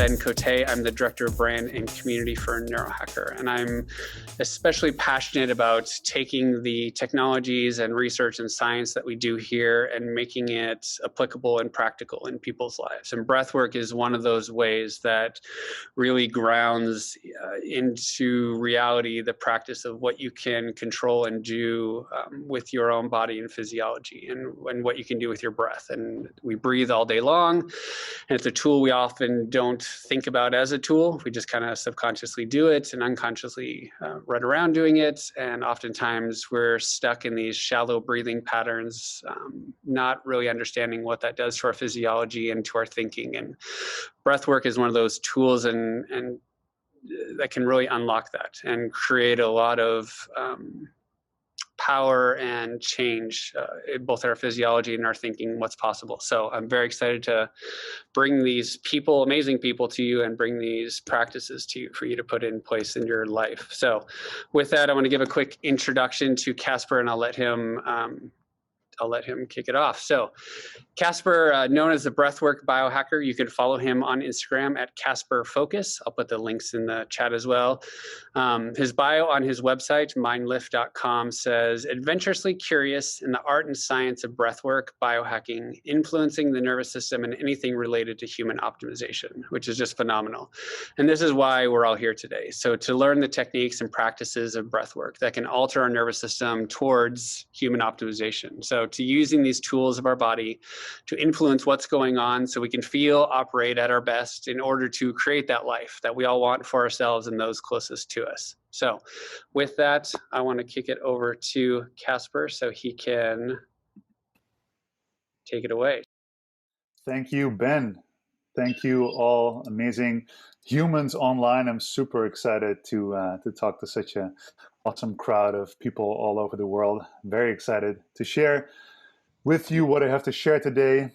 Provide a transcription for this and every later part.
Oxygen and Co2. I'm the Director of Brand and Community for Neurohacker, and I'm especially passionate about taking the technologies and research and science that we do here and making it applicable and practical in people's lives. And breathwork is one of those ways that really grounds into reality the practice of what you can control and do with your own body and physiology, and what you can do with your breath. And we breathe all day long, and it's a tool we often don't think about as a tool. We just kind of subconsciously do it and unconsciously run around doing it. And oftentimes we're stuck in these shallow breathing patterns, not really understanding what that does to our physiology and to our thinking. And breathwork is one of those tools and that can really unlock that and create a lot of power and change both in our physiology and our thinking, what's possible. So I'm very excited to bring these people, amazing people, to you and bring these practices to you for you to put in place in your life. So with that, I want to give a quick introduction to Casper, and I'll let him kick it off. So Kasper, known as the Breathwork Biohacker, you can follow him on Instagram at Kasper Focus. I'll put the links in the chat as well. His bio on his website, mindlift.com, says, adventurously curious in the art and science of breathwork, biohacking, influencing the nervous system, and anything related to human optimization, which is just phenomenal. And this is why we're all here today. So to learn the techniques and practices of breathwork that can alter our nervous system towards human optimization. So to using these tools of our body to influence what's going on so we can feel, operate at our best in order to create that life that we all want for ourselves and those closest to us. So with that, I want to kick it over to Kasper so he can take it away. Thank you, Ben. Thank you, all amazing humans online. I'm super excited to talk to such a awesome crowd of people all over the world. I'm very excited to share with you what I have to share today.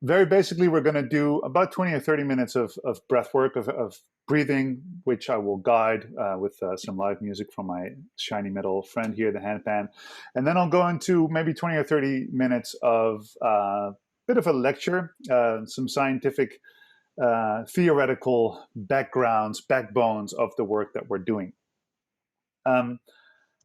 Very basically, we're going to do about 20 or 30 minutes of breath work, of breathing, which I will guide with some live music from my shiny metal friend here, the handpan. And then I'll go into maybe 20 or 30 minutes of a bit of a lecture, some scientific theoretical backbones of the work that we're doing.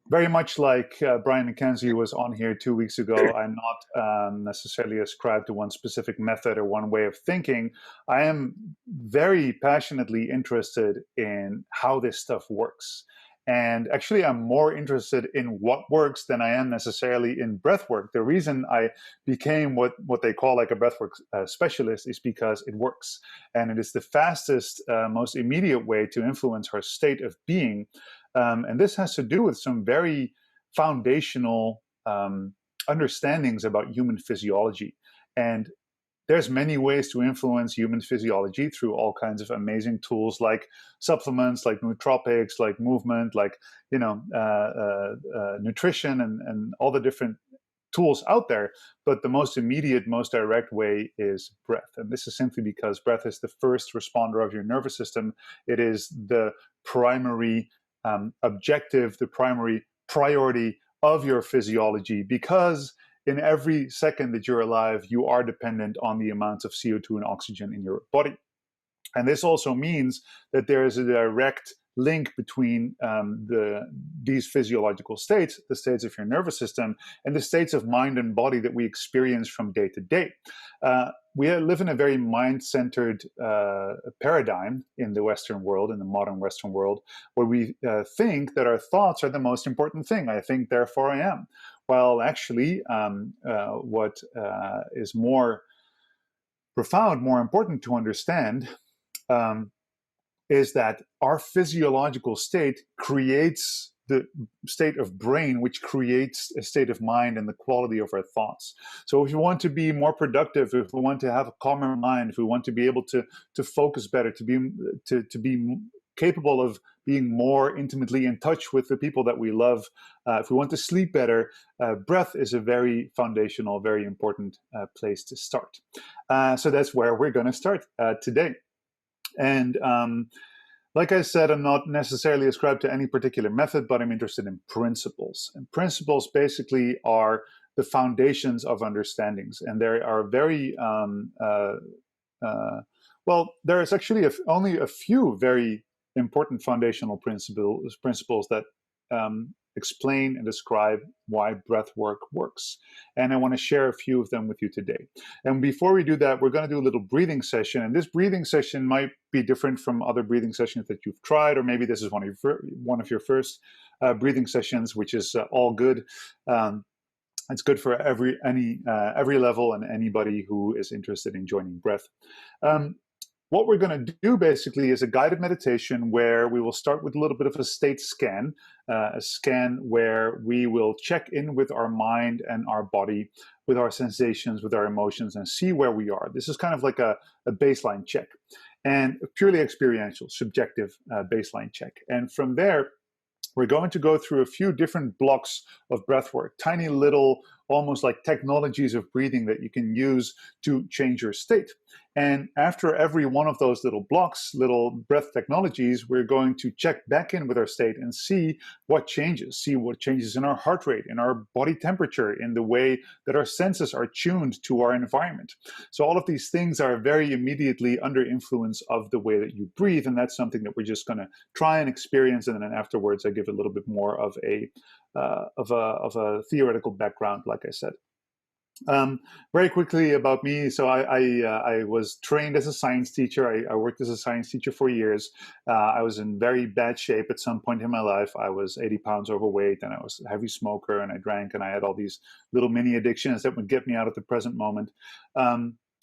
Very much like Brian McKenzie, who was on here 2 weeks ago, I'm not necessarily ascribed to one specific method or one way of thinking. I am very passionately interested in how this stuff works. And actually, I'm more interested in what works than I am necessarily in breathwork. The reason I became what they call like a breathwork specialist is because it works. And it is the fastest, most immediate way to influence our state of being. And this has to do with some very foundational understandings about human physiology. And there's many ways to influence human physiology through all kinds of amazing tools, like supplements, like nootropics, like movement, like nutrition, and all the different tools out there. But the most immediate, most direct way is breath. And this is simply because breath is the first responder of your nervous system. It is the primary objective, the primary priority of your physiology, because in every second that you're alive, you are dependent on the amounts of CO2 and oxygen in your body. And this also means that there is a direct link between these physiological states, the states of your nervous system, and the states of mind and body that we experience from day to day. We live in a very mind-centered paradigm in the Western world, in the modern Western world, where we think that our thoughts are the most important thing. I think, therefore I am. Well, actually, what is more profound, more important to understand, is that our physiological state creates the state of brain, which creates a state of mind and the quality of our thoughts. So if we want to be more productive, if we want to have a calmer mind, if we want to be able to focus better, to be capable of being more intimately in touch with the people that we love, if we want to sleep better, breath is a very foundational, very important place to start. So that's where we're going to start today. And like I said, I'm not necessarily ascribed to any particular method, but I'm interested in principles. And principles basically are the foundations of understandings. And they are very Well, there's actually only a few very important foundational principles that explain and describe why breath work works. And I want to share a few of them with you today. And before we do that, we're going to do a little breathing session. And this breathing session might be different from other breathing sessions that you've tried, or maybe this is one of your first breathing sessions, which is all good. It's good for every level and anybody who is interested in joining breath. What we're going to do basically is a guided meditation where we will start with a little bit of a state scan, a scan where we will check in with our mind and our body, with our sensations, with our emotions, and see where we are. This is kind of like a baseline check, and purely experiential, subjective baseline check. And from there, we're going to go through a few different blocks of breath work, tiny little, almost like technologies of breathing that you can use to change your state. And after every one of those little blocks, little breath technologies, we're going to check back in with our state and see what changes in our heart rate, in our body temperature, in the way that our senses are tuned to our environment. So all of these things are very immediately under influence of the way that you breathe. And that's something that we're just going to try and experience. And then afterwards, I give a little bit more of a theoretical background, like I said. Very quickly about me. So I was trained as a science teacher. I worked as a science teacher for years. I was in very bad shape at some point in my life. I was 80 pounds overweight, and I was a heavy smoker, and I drank, and I had all these little mini addictions that would get me out of the present moment.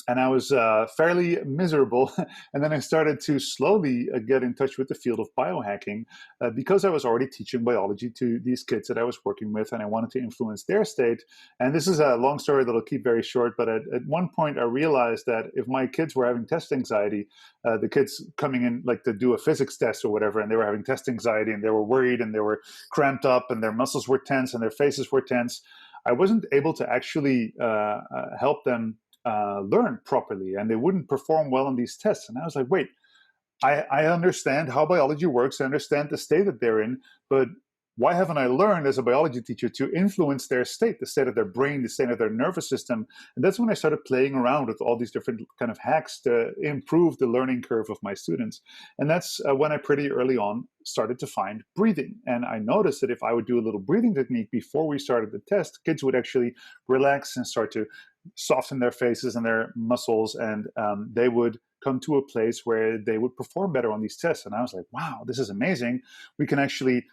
And I was fairly miserable. And then I started to slowly get in touch with the field of biohacking because I was already teaching biology to these kids that I was working with, and I wanted to influence their state. And this is a long story that I'll keep very short, but at one point I realized that if my kids were having test anxiety, the kids coming in like to do a physics test or whatever, and they were having test anxiety, and they were worried, and they were cramped up, and their muscles were tense, and their faces were tense, I wasn't able to actually help them learn properly, and they wouldn't perform well on these tests. And I was like, wait, I understand how biology works. I understand the state that they're in, but why haven't I learned as a biology teacher to influence their state, the state of their brain, the state of their nervous system? And that's when I started playing around with all these different kind of hacks to improve the learning curve of my students. And that's when I pretty early on started to find breathing. And I noticed that if I would do a little breathing technique before we started the test, kids would actually relax and start to soften their faces and their muscles, and they would come to a place where they would perform better on these tests. And I was like, wow, this is amazing. We can actually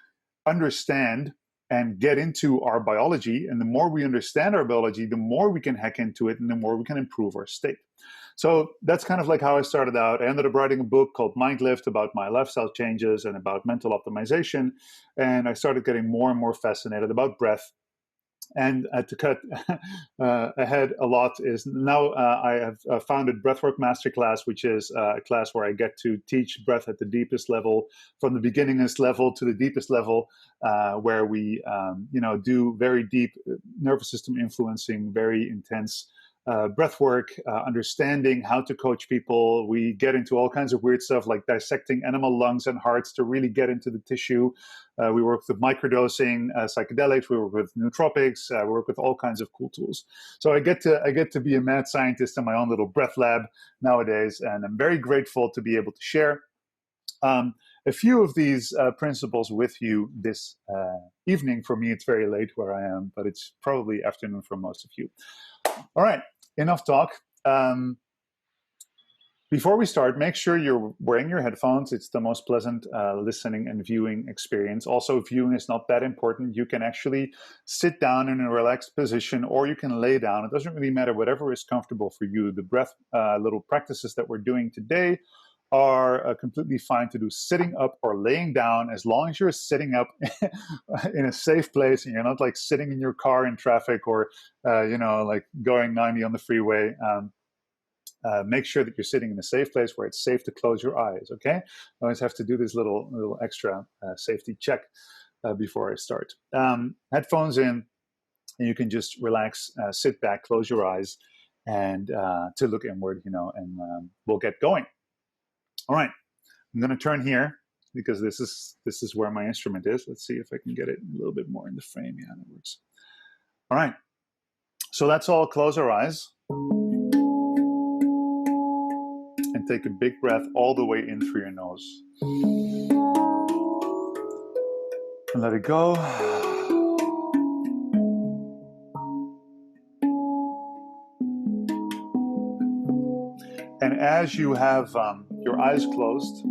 understand and get into our biology. And the more we understand our biology, the more we can hack into it, and the more we can improve our state. So that's kind of like how I started out. I ended up writing a book called Mind Lift about my lifestyle changes and about mental optimization. And I started getting more and more fascinated about breath. And to cut ahead a lot is now I have founded Breathwork Masterclass, which is a class where I get to teach breath at the deepest level, from the beginningest level to the deepest level, where we do very deep nervous system influencing, very intense breath work, understanding how to coach people. We get into all kinds of weird stuff like dissecting animal lungs and hearts to really get into the tissue. We work with microdosing, psychedelics. We work with nootropics. We work with all kinds of cool tools. So I get to be a mad scientist in my own little breath lab nowadays, and I'm very grateful to be able to share a few of these principles with you this evening. For me, it's very late where I am, but it's probably afternoon for most of you. All right, enough talk. Before we start, make sure you're wearing your headphones. It's the most pleasant listening and viewing experience. Also, viewing is not that important. You can actually sit down in a relaxed position, or you can lay down. It doesn't really matter, whatever is comfortable for you. The breath little practices that we're doing today are completely fine to do sitting up or laying down, as long as you're sitting up in a safe place and you're not like sitting in your car in traffic or, like going 90 on the freeway. Make sure that you're sitting in a safe place where it's safe to close your eyes, okay? I always have to do this little extra safety check before I start. Headphones in, and you can just relax, sit back, close your eyes, and to look inward, and we'll get going. All right, I'm going to turn here because this is where my instrument is. Let's see if I can get it a little bit more in the frame. Yeah, that works. All right, so let's all close our eyes and and take a big breath all the way in through your nose. And let it go. And as you have your eyes closed,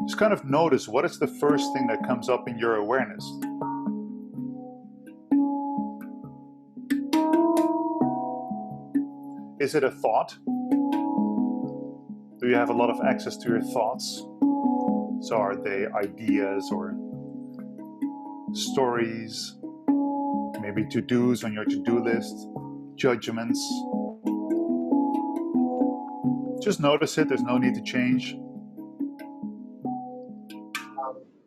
just kind of notice what is the first thing that comes up in your awareness. Is it a thought? Do you have a lot of access to your thoughts? So are they ideas or stories, maybe to-dos on your to-do list, judgments? Just notice it, there's no need to change.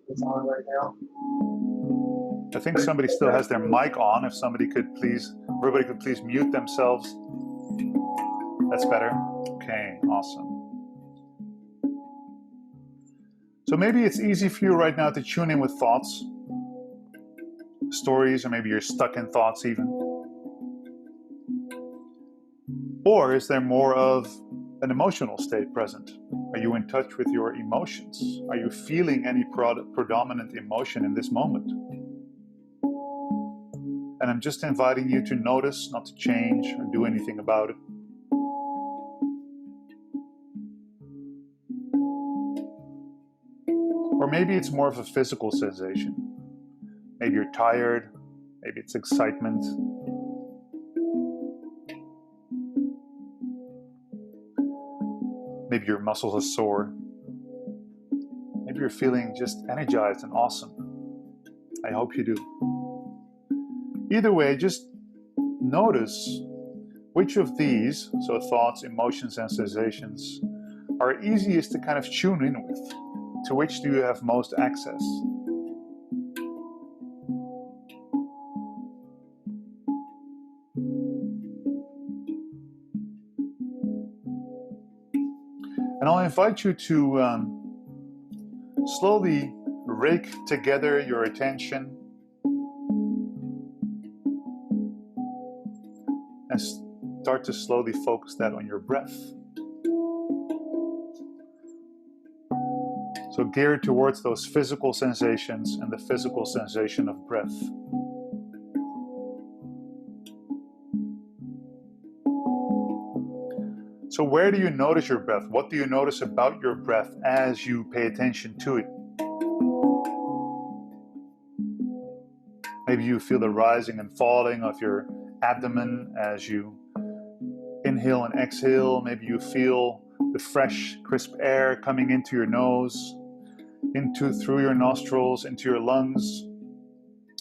It's on right now. I think somebody still has their mic on. If somebody could please, everybody could please mute themselves. That's better. Okay, awesome. So maybe it's easy for you right now to tune in with thoughts, stories, or maybe you're stuck in thoughts even. Or is there more of an emotional state present? Are you in touch with your emotions? Are you feeling any predominant emotion in this moment? And I'm just inviting you to notice, not to change or do anything about it. Or maybe it's more of a physical sensation. Maybe you're tired, maybe it's excitement. Maybe your muscles are sore. Maybe you're feeling just energized and awesome. I hope you do. Either way, just notice which of these, so thoughts, emotions, and sensations, are easiest to kind of tune in with. To which do you have most access? And I'll invite you to slowly rake together your attention and start to slowly focus that on your breath. So geared towards those physical sensations and the physical sensation of breath. So where do you notice your breath? What do you notice about your breath as you pay attention to it? Maybe you feel the rising and falling of your abdomen as you inhale and exhale. Maybe you feel the fresh, crisp air coming into your nose, through your nostrils, into your lungs.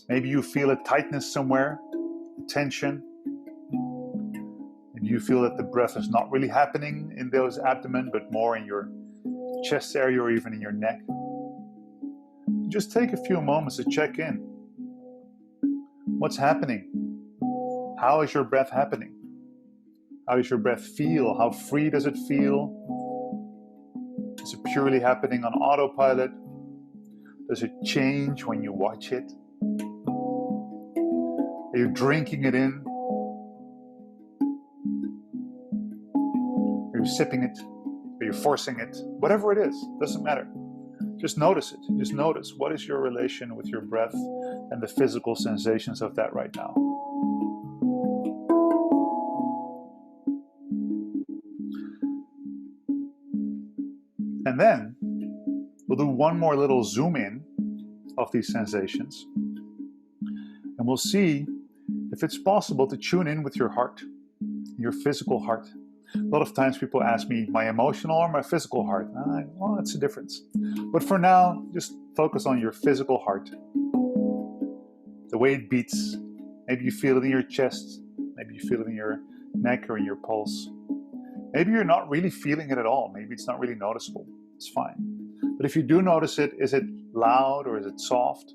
Maybe you feel a tightness somewhere, a tension. Maybe you feel that the breath is not really happening in those abdomen, but more in your chest area or even in your neck. Just take a few moments to check in. What's happening? How is your breath happening? How does your breath feel? How free does it feel? Is it purely happening on autopilot? Does it change when you watch it? Are you drinking it in? Are you sipping it? Are you forcing it? Whatever it is, doesn't matter. Just notice it. Just notice what is your relation with your breath and the physical sensations of that right now. And then we'll do one more little zoom in of these sensations. And we'll see if it's possible to tune in with your heart, your physical heart. A lot of times people ask me, my emotional or my physical heart? Well, that's a difference. But for now, just focus on your physical heart. The way it beats. Maybe you feel it in your chest. Maybe you feel it in your neck or in your pulse. Maybe you're not really feeling it at all. Maybe it's not really noticeable. It's fine. But if you do notice it, is it loud or is it soft?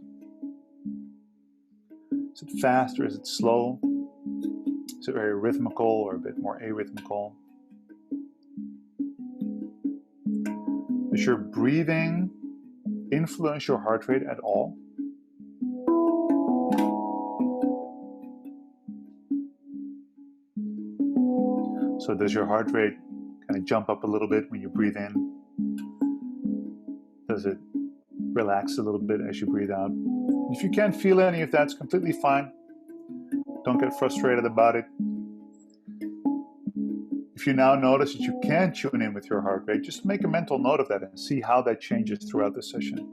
Is it fast or is it slow? Is it very rhythmical or a bit more arrhythmical? Does your breathing influence your heart rate at all? So does your heart rate kind of jump up a little bit when you breathe in? Does it relax a little bit as you breathe out? If you can't feel any of that, it's completely fine. Don't get frustrated about it. If you now notice that you can tune in with your heart rate, just make a mental note of that and see how that changes throughout the session.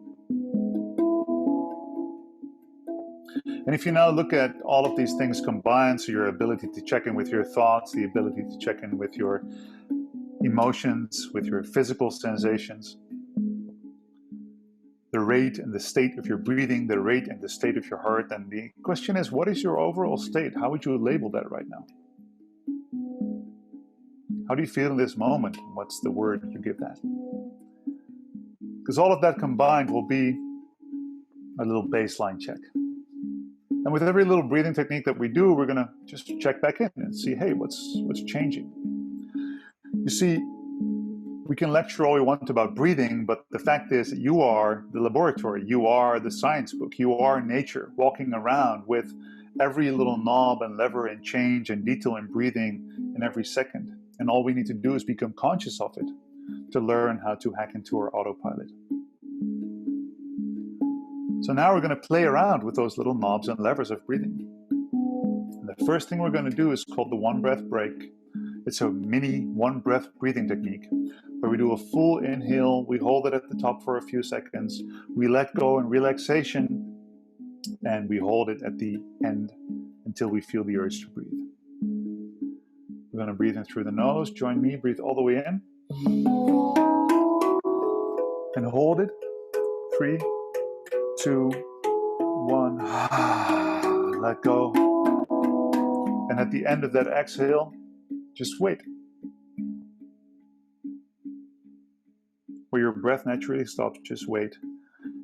And if you now look at all of these things combined, so your ability to check in with your thoughts, the ability to check in with your emotions, with your physical sensations, the rate and the state of your breathing, the rate and the state of your heart, and the question is, what is your overall state? How would you label that right now? How do you feel in this moment? What's the word you give that? Because all of that combined will be a little baseline check. And with every little breathing technique that we do, we're going to just check back in and see, hey, what's changing? You see, we can lecture all we want about breathing, but the fact is that you are the laboratory, you are the science book, you are nature, walking around with every little knob and lever and change and detail in breathing in every second. And all we need to do is become conscious of it to learn how to hack into our autopilot. So now we're going to play around with those little knobs and levers of breathing. And the first thing we're going to do is called the one breath break. It's a mini one breath breathing technique where we do a full inhale, we hold it at the top for a few seconds, we let go in relaxation, and we hold it at the end until we feel the urge to breathe. We're going to breathe in through the nose. Join me, breathe all the way in. And hold it. 3, 2, 1. Let go. And at the end of that exhale, just wait. Where your breath naturally stops, just wait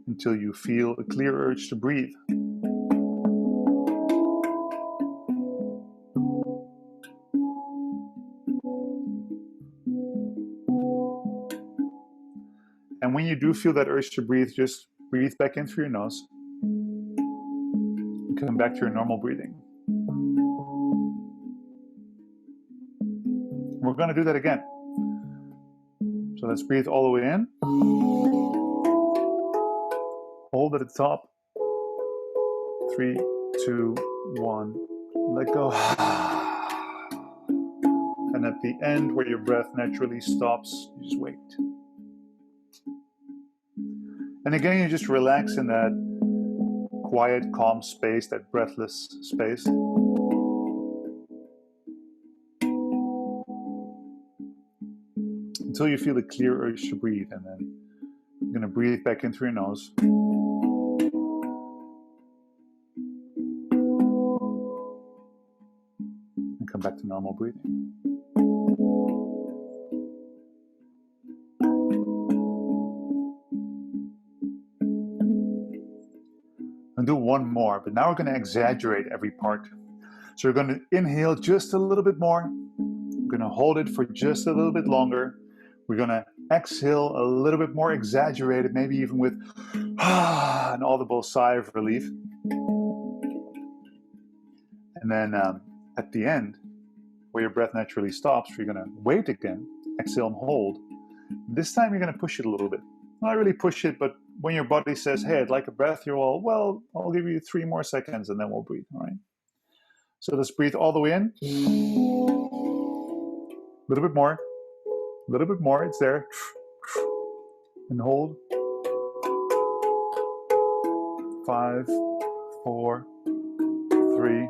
until you feel a clear urge to breathe. And when you do feel that urge to breathe, just breathe back in through your nose. And come back to your normal breathing. We're going to do that again. So let's breathe all the way in. Hold at the top. 3, 2, 1. Let go. And at the end, where your breath naturally stops, you just wait. And again, you just relax in that quiet, calm space, that breathless space. Until you feel a clear urge to breathe. And then you're going to breathe back in through your nose. And come back to normal breathing. And do one more, but now we're going to exaggerate every part. So we're going to inhale just a little bit more. We're going to hold it for just a little bit longer. We're going to exhale a little bit more exaggerated, maybe even with an audible sigh of relief. And then at the end, where your breath naturally stops, you're going to wait again, exhale and hold. This time you're going to push it a little bit. Not really push it, but when your body says, hey, I'd like a breath, you're all, well, I'll give you 3 more seconds and then we'll breathe, all right? So let's breathe all the way in. A little bit more. A little bit more, it's there. And hold. 5, 4, 3,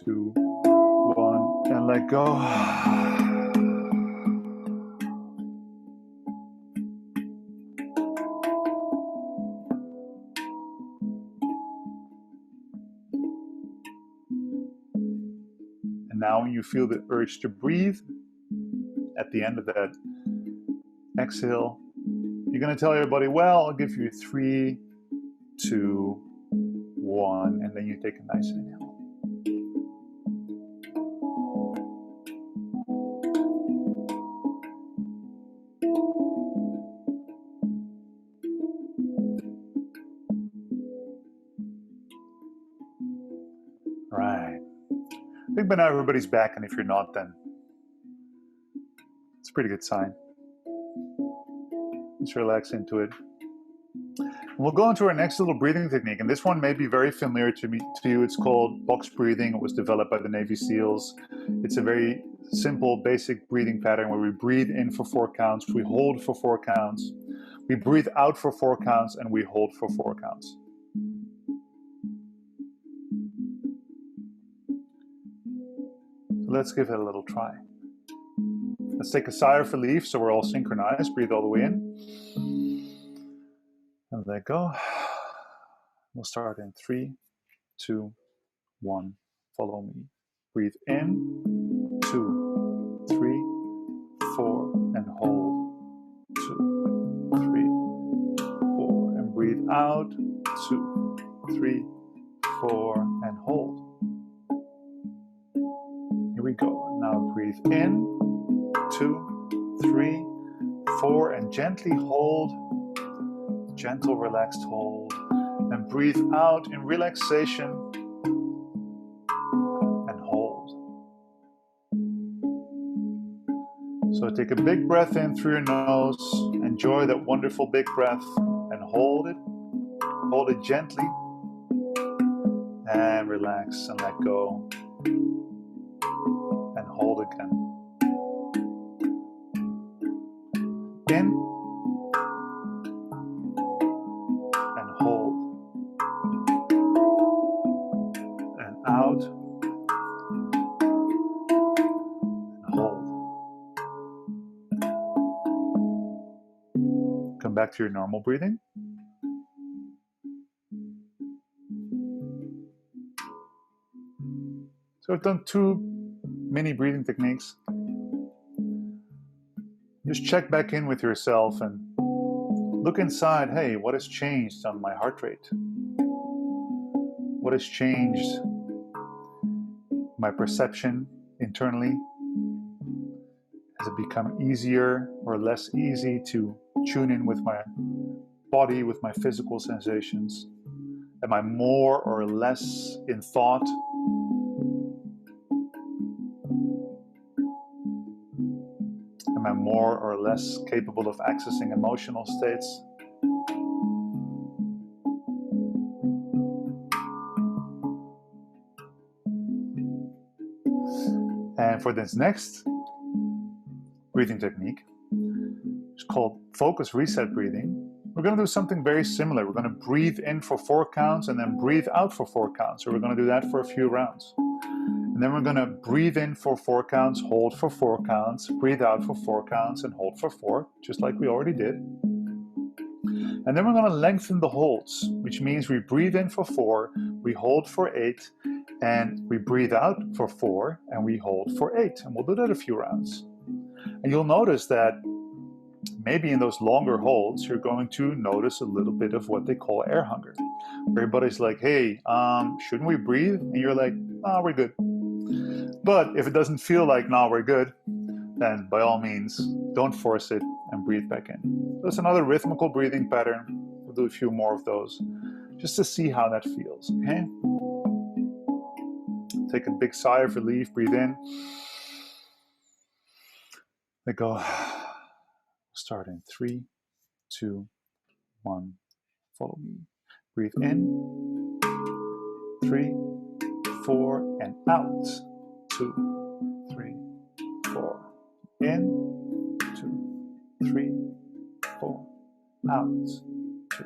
2, 1, and let go. And now when you feel the urge to breathe, at the end of that exhale, you're going to tell your body, well, I'll give you 3, 2, 1, and then you take a nice inhale. Right. I think by now everybody's back, and if you're not, then It's a pretty good sign. Let's relax into it. We'll go into our next little breathing technique, and this one may be very familiar to you. It's called box breathing. It was developed by the Navy SEALs. It's a very simple, basic breathing pattern where we breathe in for 4 counts, we hold for 4 counts, we breathe out for 4 counts, and we hold for 4 counts. So let's give it a little try. Let's take a sigh of relief so we're all synchronized. Breathe all the way in. And let go. We'll start in 3, 2, 1. Follow me. Breathe in, 2, 3, 4, and hold. 2, 3, 4, and breathe out. 2, 3, 4, and hold. Here we go. Now breathe in, 2, 3, 4, and gently hold. Gentle, relaxed hold. And breathe out in relaxation and hold. So take a big breath in through your nose. Enjoy that wonderful big breath and hold it. Hold it gently. And relax and let go. And hold again. In. Out and hold. Come back to your normal breathing. So I've done 2 mini breathing techniques. Just check back in with yourself and look inside. Hey, what has changed on my heart rate? What has changed my perception internally? Has it become easier or less easy to tune in with my body, with my physical sensations? Am I more or less in thought? Am I more or less capable of accessing emotional states? And for this next breathing technique, it's called focus reset breathing. We're going to do something very similar. We're going to breathe in for 4 counts and then breathe out for 4 counts. So we're going to do that for a few rounds. And then we're going to breathe in for 4 counts, hold for 4 counts, breathe out for 4 counts, and hold for 4, just like we already did. And then we're going to lengthen the holds, which means we breathe in for 4, we hold for 8, and we breathe out for 4, and we hold for 8. And we'll do that a few rounds. And you'll notice that maybe in those longer holds, you're going to notice a little bit of what they call air hunger. Everybody's like, hey, shouldn't we breathe? And you're like, nah, we're good. But if it doesn't feel like, nah, we're good, then by all means, don't force it and breathe back in. That's another rhythmical breathing pattern. We'll do a few more of those just to see how that feels, okay? Take a big sigh of relief, breathe in. Let go. Start in 3, 2, 1. Follow me. Breathe in. 3, 4, and out. 2, 3, 4. In. 2, 3, 4. Out. 2,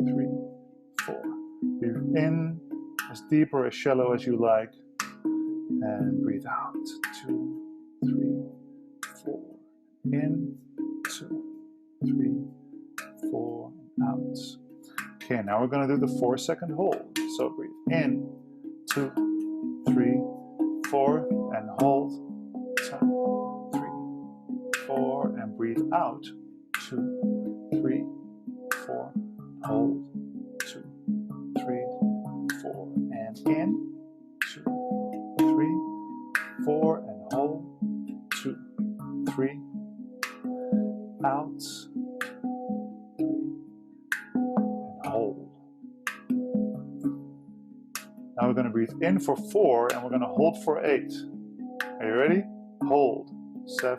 3, 4. Breathe in as deep or as shallow as you like. And breathe out. 2, 3, 4. In. 2, 3, 4, out. Okay, now we're going to do the 4-second hold. So breathe in, 2, 3, 4, and hold. 2, 3, 4, and breathe out. 2, 3, 4, hold. 2, 3, 4, and in. 2, 3, 4, and hold. 2, 3, out, 3, and hold. Now we're going to breathe in for 4 and we're going to hold for 8. Are you ready? Hold. 7,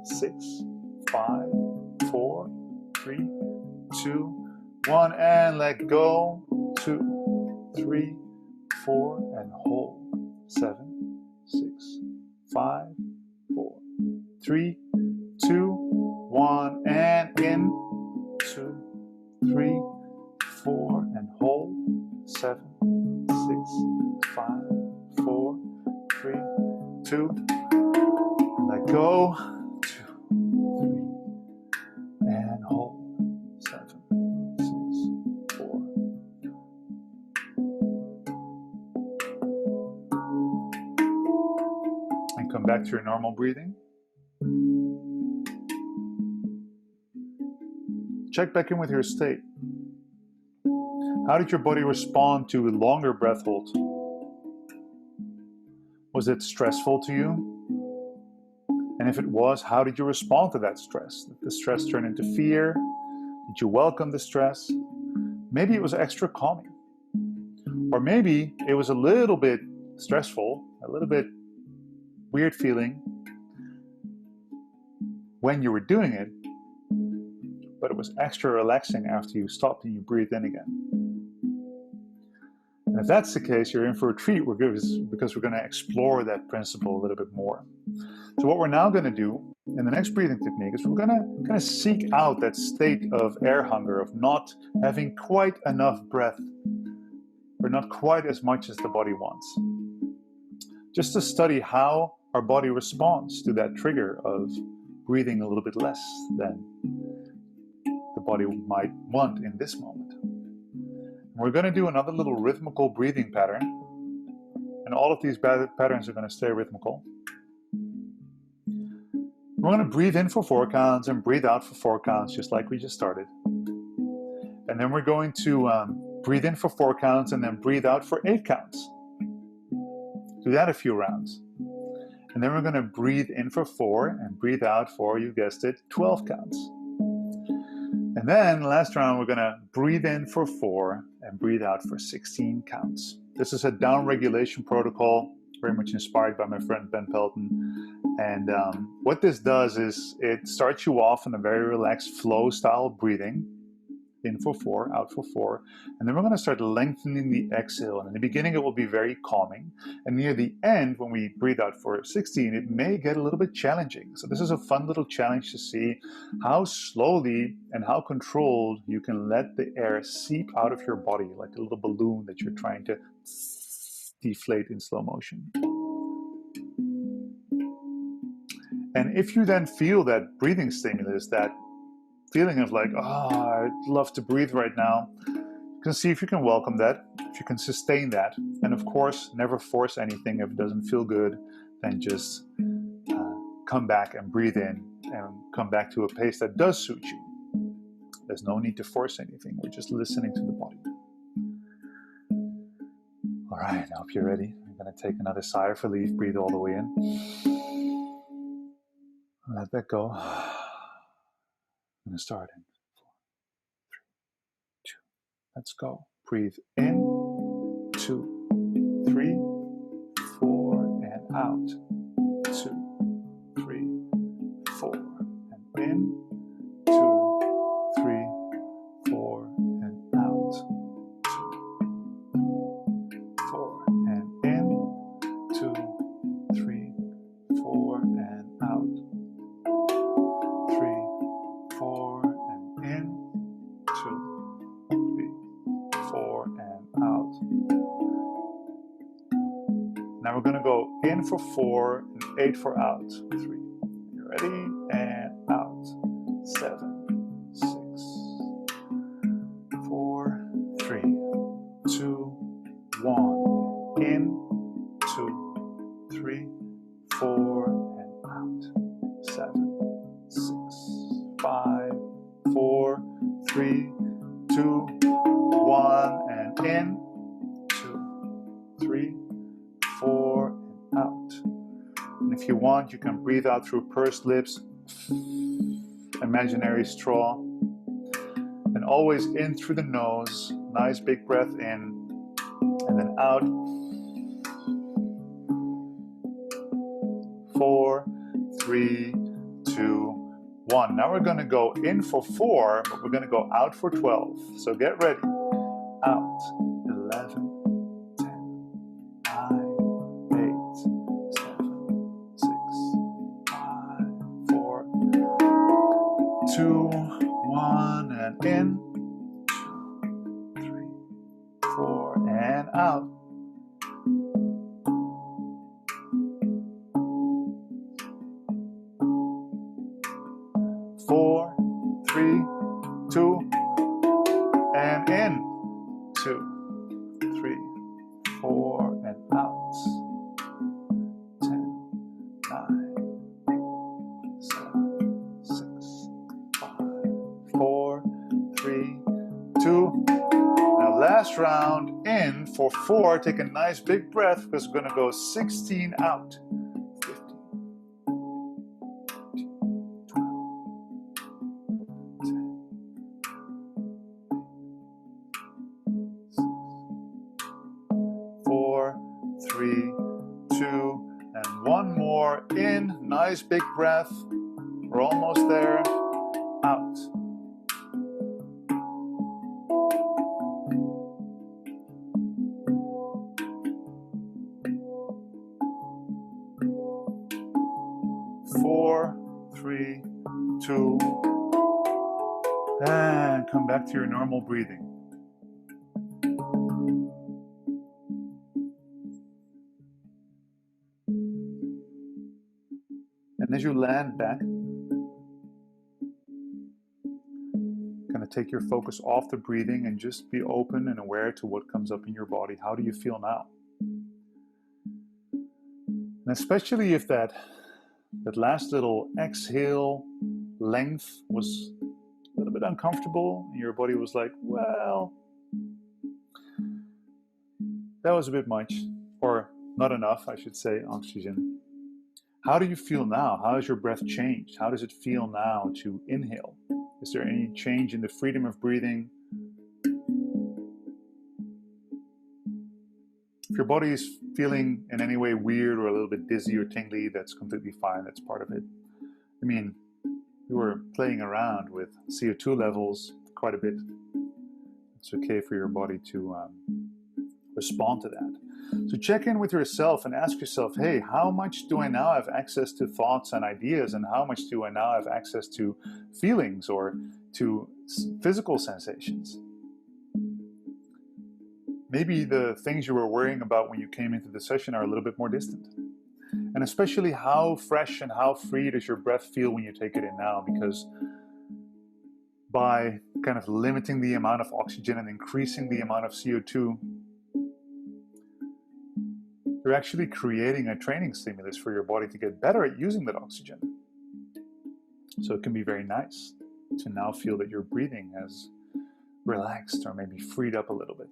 6, 5, 4, 3, 2, 1, and let go. 2, 3, 4, and hold. 7, 6, 5, 4, 3, 2, 1, and in. 2, 3, 4, and hold. 7, 6, 5, 4, 3, 2, and let go. 2, 3, and hold. 7, 6, 4. And come back to your normal breathing. Check back in with your state. How did your body respond to longer breath holds? Was it stressful to you? And if it was, how did you respond to that stress? Did the stress turn into fear? Did you welcome the stress? Maybe it was extra calming. Or maybe it was a little bit stressful, a little bit weird feeling when you were doing it, but it was extra relaxing after you stopped and you breathed in again. And if that's the case, you're in for a treat because we're going to explore that principle a little bit more. So what we're now going to do in the next breathing technique is we're going to kind of seek out that state of air hunger, of not having quite enough breath, or not quite as much as the body wants. Just to study how our body responds to that trigger of breathing a little bit less than the body might want in this moment. We're going to do another little rhythmical breathing pattern, and all of these patterns are going to stay rhythmical. We're going to breathe in for 4 counts and breathe out for 4 counts, just like we just started. And then we're going to breathe in for 4 counts and then breathe out for 8 counts. Do that a few rounds. And then we're going to breathe in for 4 and breathe out for, you guessed it, 12 counts. And then last round, we're going to breathe in for 4 and breathe out for 16 counts. This is a down regulation protocol, very much inspired by my friend Ben Pelton. And what this does is it starts you off in a very relaxed flow style breathing. In for 4, out for 4. And then we're going to start lengthening the exhale. And in the beginning, it will be very calming. And near the end, when we breathe out for 16, it may get a little bit challenging. So this is a fun little challenge to see how slowly and how controlled you can let the air seep out of your body, like a little balloon that you're trying to deflate in slow motion. And if you then feel that breathing stimulus, that feeling of like, I'd love to breathe right now, you can see if you can welcome that, if you can sustain that. And of course, never force anything. If it doesn't feel good, then just come back and breathe in and come back to a pace that does suit you. There's no need to force anything. We're just listening to the body. All right, I hope you're ready. I'm going to take another sigh of relief. Breathe all the way in. Let that go. I'm going to start in 4, 3, 2. Let's go. Breathe in, 2, 3, 4, and out. 2, 3, 4, and in, 2, 3, 4, and out. 2, 4, and in, 2, 3, 4, and out. 4 and in, 2, 3, 4 and out. Now we're going to go in for 4 and 8 for out. 3. You ready? And out. 7, 6, 4, 3, 2, 1. In, 2, 3, 4 and out. 7, 6, 5, 4, 3, 2, 1, and in, 2, 3, 4, and out. And if you want, you can breathe out through pursed lips, imaginary straw, and always in through the nose. Nice big breath in, and then out. 4, 3, 2, 1. Now we're going to go in for 4, but we're going to go out for 12. So get ready. Out. 11, 10, 9, 8, 7, 6, 5, 4, 2, 1, and in. 2, 3, 4, and out. 4, 3, 2, and in. 2, 3, 4, and out. 10, 9, 7, 6, 5, 4, 3, 2. Now last round in for 4. Take a nice big breath because we're going to go 16 out. 15, 4, 3, 2, and one more in. Nice big breath. We're almost there. Out. 4, 3, 2, and come back to your normal breathing. And as you land back, kind of take your focus off the breathing and just be open and aware to what comes up in your body. How do you feel now? And especially if that last little exhale length was a little bit uncomfortable, and your body was like, well, that was a bit much, or not enough, I should say, oxygen. How do you feel now? How has your breath changed? How does it feel now to inhale? Is there any change in the freedom of breathing? If your body is feeling in any way weird or a little bit dizzy or tingly, that's completely fine. That's part of it. I mean, we were playing around with CO2 levels quite a bit. It's okay for your body to respond to that. So check in with yourself and ask yourself, hey, how much do I now have access to thoughts and ideas, and how much do I now have access to feelings or to physical sensations? Maybe the things you were worrying about when you came into the session are a little bit more distant. And especially how fresh and how free does your breath feel when you take it in now? Because by kind of limiting the amount of oxygen and increasing the amount of CO2, you're actually creating a training stimulus for your body to get better at using that oxygen. So it can be very nice to now feel that your breathing has relaxed or maybe freed up a little bit.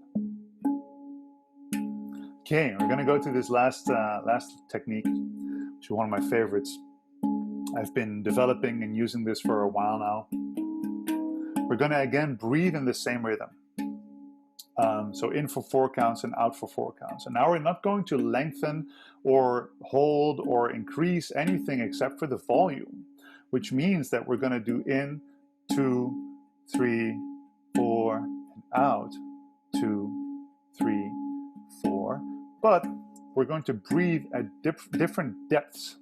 Okay, we're going to go to this last technique, which is one of my favorites. I've been developing and using this for a while now. We're going to again breathe in the same rhythm. So in for 4 counts and out for 4 counts. And now we're not going to lengthen or hold or increase anything except for the volume, which means that we're going to do in 2, 3, 4, and out 2, 3, 4. But we're going to breathe at different depths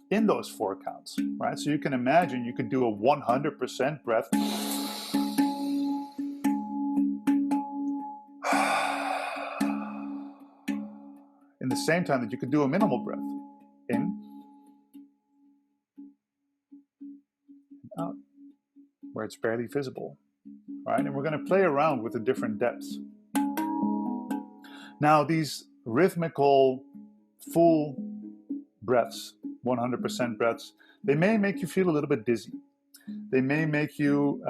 in those 4 counts, right? So you can imagine you could do a 100% breath. In the same time that you could do a minimal breath. In and out, where it's barely visible, right? And we're going to play around with the different depths. Now, these rhythmical, full breaths, 100% breaths, they may make you feel a little bit dizzy. They may make you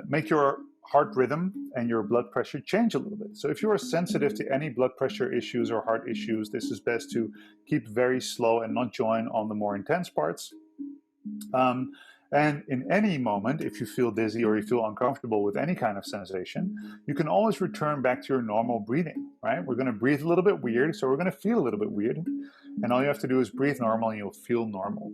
make your heart rhythm and your blood pressure change a little bit. So if you are sensitive to any blood pressure issues or heart issues, this is best to keep very slow and not join on the more intense parts. And in any moment, if you feel dizzy or you feel uncomfortable with any kind of sensation, you can always return back to your normal breathing, right? We're going to breathe a little bit weird, so we're going to feel a little bit weird. And all you have to do is breathe normal and you'll feel normal.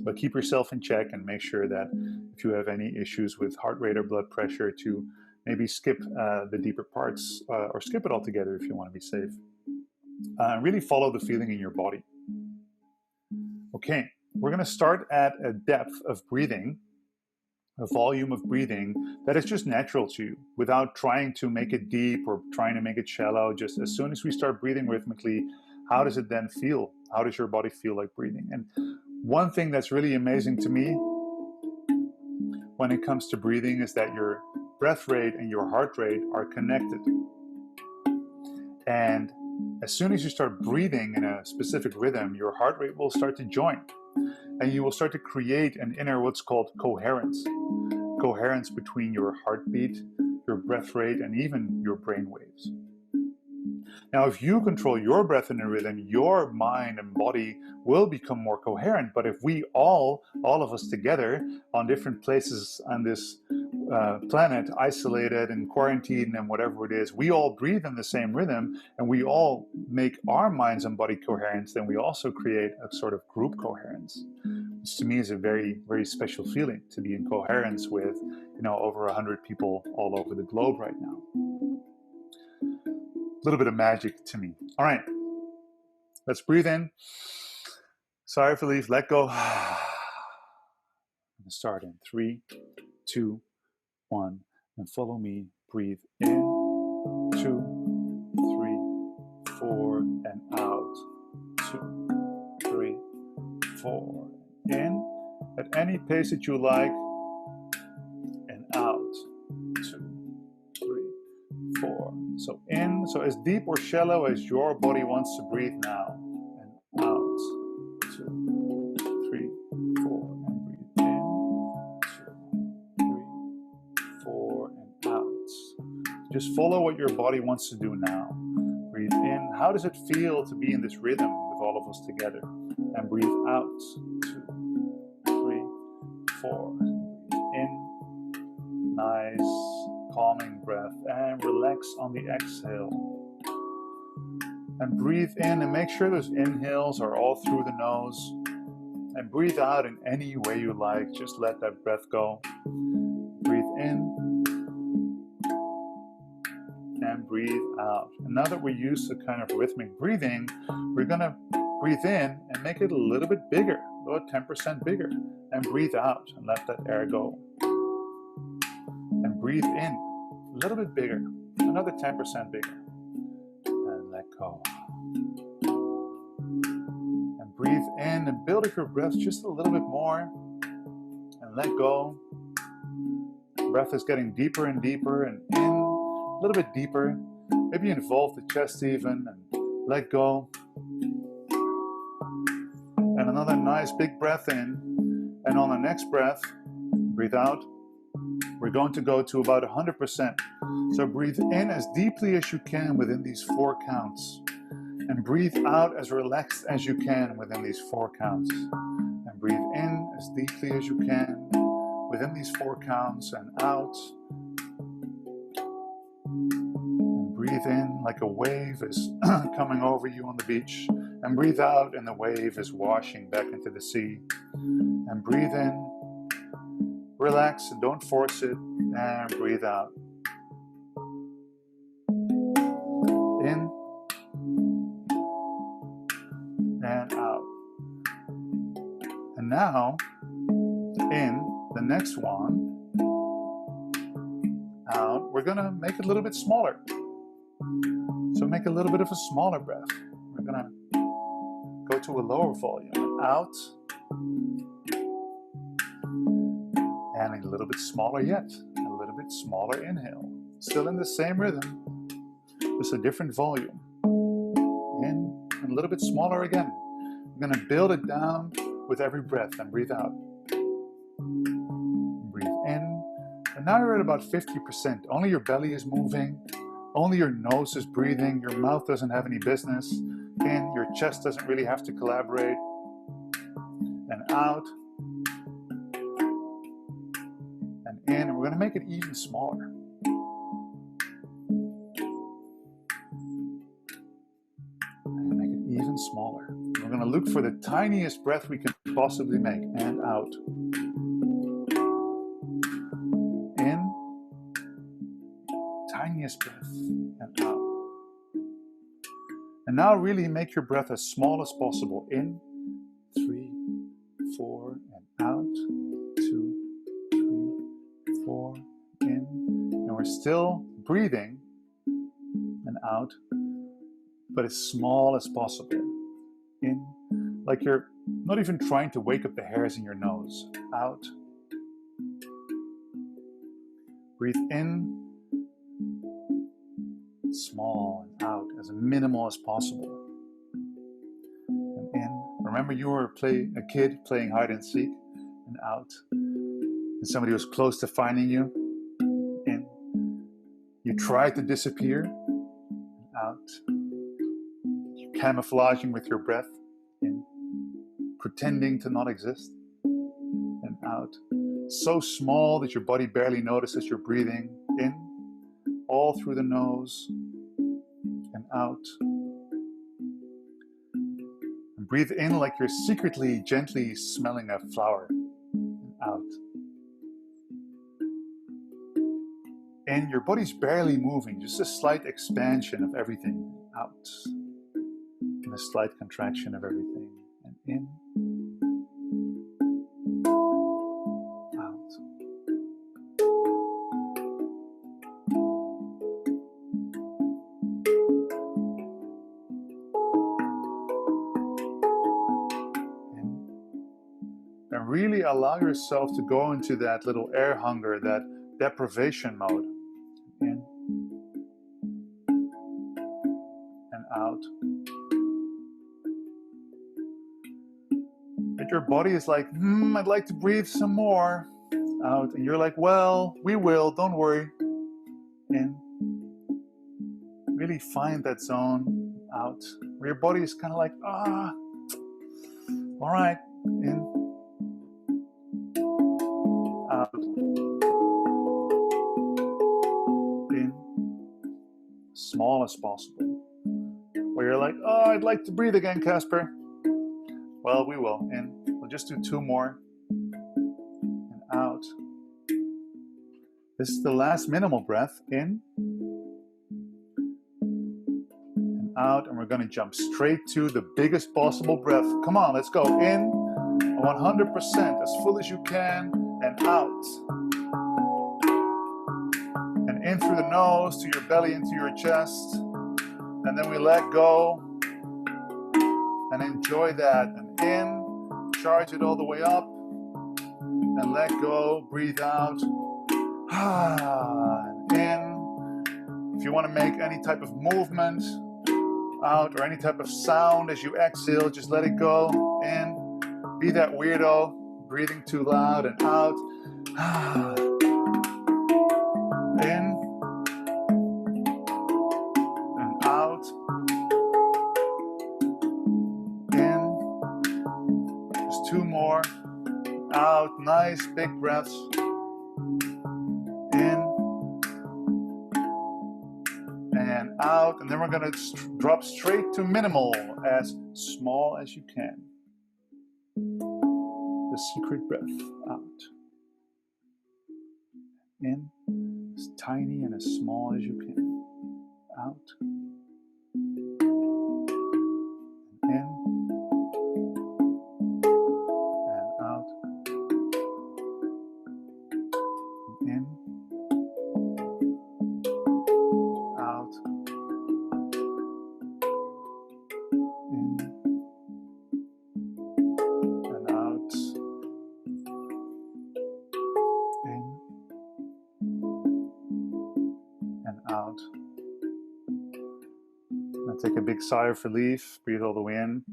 But keep yourself in check and make sure that if you have any issues with heart rate or blood pressure, to maybe skip the deeper parts or skip it altogether if you want to be safe. Really follow the feeling in your body. Okay, we're going to start at a depth of breathing, a volume of breathing that is just natural to you, without trying to make it deep or trying to make it shallow. Just as soon as we start breathing rhythmically, how does it then feel? How does your body feel like breathing? And one thing that's really amazing to me when it comes to breathing is that your breath rate and your heart rate are connected. And as soon as you start breathing in a specific rhythm, your heart rate will start to join. And you will start to create an inner what's called coherence. Coherence between your heartbeat, your breath rate, and even your brain waves. Now, if you control your breath in a rhythm, your mind and body will become more coherent. But if we all of us together on different places on this planet, isolated and quarantined and whatever it is, we all breathe in the same rhythm and we all make our minds and body coherent, then we also create a sort of group coherence, which to me is a very, very special feeling, to be in coherence with, over 100 people all over the globe right now. A little bit of magic to me. All right, let's breathe in. Sigh of relief, let go. I'm going to start in 3, 2, 1, and follow me. Breathe in, 2, 3, 4, and out. 2, 3, 4. In at any pace that you like, and out. 2, 3, 4. So in, so as deep or shallow as your body wants to breathe now, and out. 2, 3, 4, and breathe in. 2, 3, 4, and out. Just follow what your body wants to do now. Breathe in. How does it feel to be in this rhythm with all of us together? And breathe out. 2, 3, 4. In. Nice, calming breath. And relax on the exhale. And breathe in and make sure those inhales are all through the nose. And breathe out in any way you like. Just let that breath go. Breathe in. And breathe out. And now that we're used to kind of rhythmic breathing, we're going to breathe in and make it a little bit bigger, about 10% bigger. And breathe out and let that air go. And breathe in a little bit bigger, another 10% bigger. And let go. And breathe in and build up your breath just a little bit more. And let go. Breath is getting deeper and deeper, and in a little bit deeper. Maybe involve the chest even, and let go. And another nice big breath in. And on the next breath, breathe out. We're going to go to about 100%. So breathe in as deeply as you can within these 4 counts. And breathe out as relaxed as you can within these 4 counts. And breathe in as deeply as you can within these 4 counts, and out. And breathe in like a wave is coming over you on the beach. And breathe out and the wave is washing back into the sea. And breathe in. Relax and don't force it, and breathe out. In and out. And now, in the next one, out, we're going to make it a little bit smaller. So make a little bit of a smaller breath. We're going to go to a lower volume. Out. And a little bit smaller yet. A little bit smaller inhale. Still in the same rhythm. Just a different volume. In and a little bit smaller again. We're going to build it down with every breath and breathe out. Breathe in. And now you're at about 50%. Only your belly is moving. Only your nose is breathing. Your mouth doesn't have any business. In, your chest doesn't really have to collaborate. And out. In, and we're going to make it even smaller. And make it even smaller. We're going to look for the tiniest breath we can possibly make. And out. In. Tiniest breath. And out. And now really make your breath as small as possible. In. 3, 4, and out. 2, 3, 4, in. And we're still breathing. And out. But as small as possible. In. Like you're not even trying to wake up the hairs in your nose. Out. Breathe in. Small and out, as minimal as possible. And in. Remember you were a kid playing hide and seek. And out. And somebody was close to finding you. In. You tried to disappear. And out. You're camouflaging with your breath. In. Pretending to not exist. And out. So small that your body barely notices you're breathing. In. All through the nose. And out. And breathe in like you're secretly, gently smelling a flower. And out. And your body's barely moving, just a slight expansion of everything. Out. And a slight contraction of everything. And in. Out. In. And really allow yourself to go into that little air hunger, that deprivation mode. In. And out. And your body is like, I'd like to breathe some more. Out. And you're like, well, we will, don't worry. In. Really find that zone. Out. Where your body is kind of like, all right. In. Out. In. Small as possible. Where you're like, I'd like to breathe again, Casper. Well, we will. In. We'll just do 2 more. And out. This is the last minimal breath. In. And out. And we're going to jump straight to the biggest possible breath. Come on, let's go. In. 100%, as full as you can. And out. And in through the nose, to your belly, into your chest. And then we let go. And enjoy that. And in, charge it all the way up. And let go, breathe out. And in. If you want to make any type of movement out or any type of sound as you exhale, just let it go. In. Be that weirdo, breathing too loud, and out. In. And out. In. Just 2 more. Out. Nice big breaths. In. And out. And then we're going to drop straight to minimal, as small as you can. The secret breath. Out. In. As tiny and as small as you can. Out. In. And out. In. Out. In. And out. In. And out. Now take a big sigh of relief. Breathe all the way in.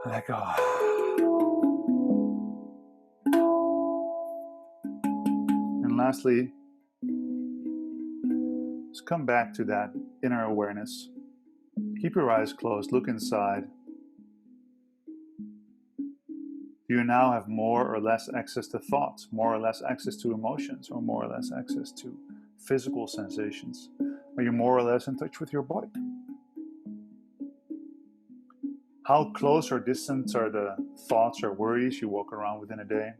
Let go. And lastly, just come back to that inner awareness. Keep your eyes closed. Look inside. Do you now have more or less access to thoughts, more or less access to emotions, or more or less access to physical sensations? Are you more or less in touch with your body? How close or distant are the thoughts or worries you walk around with in a day?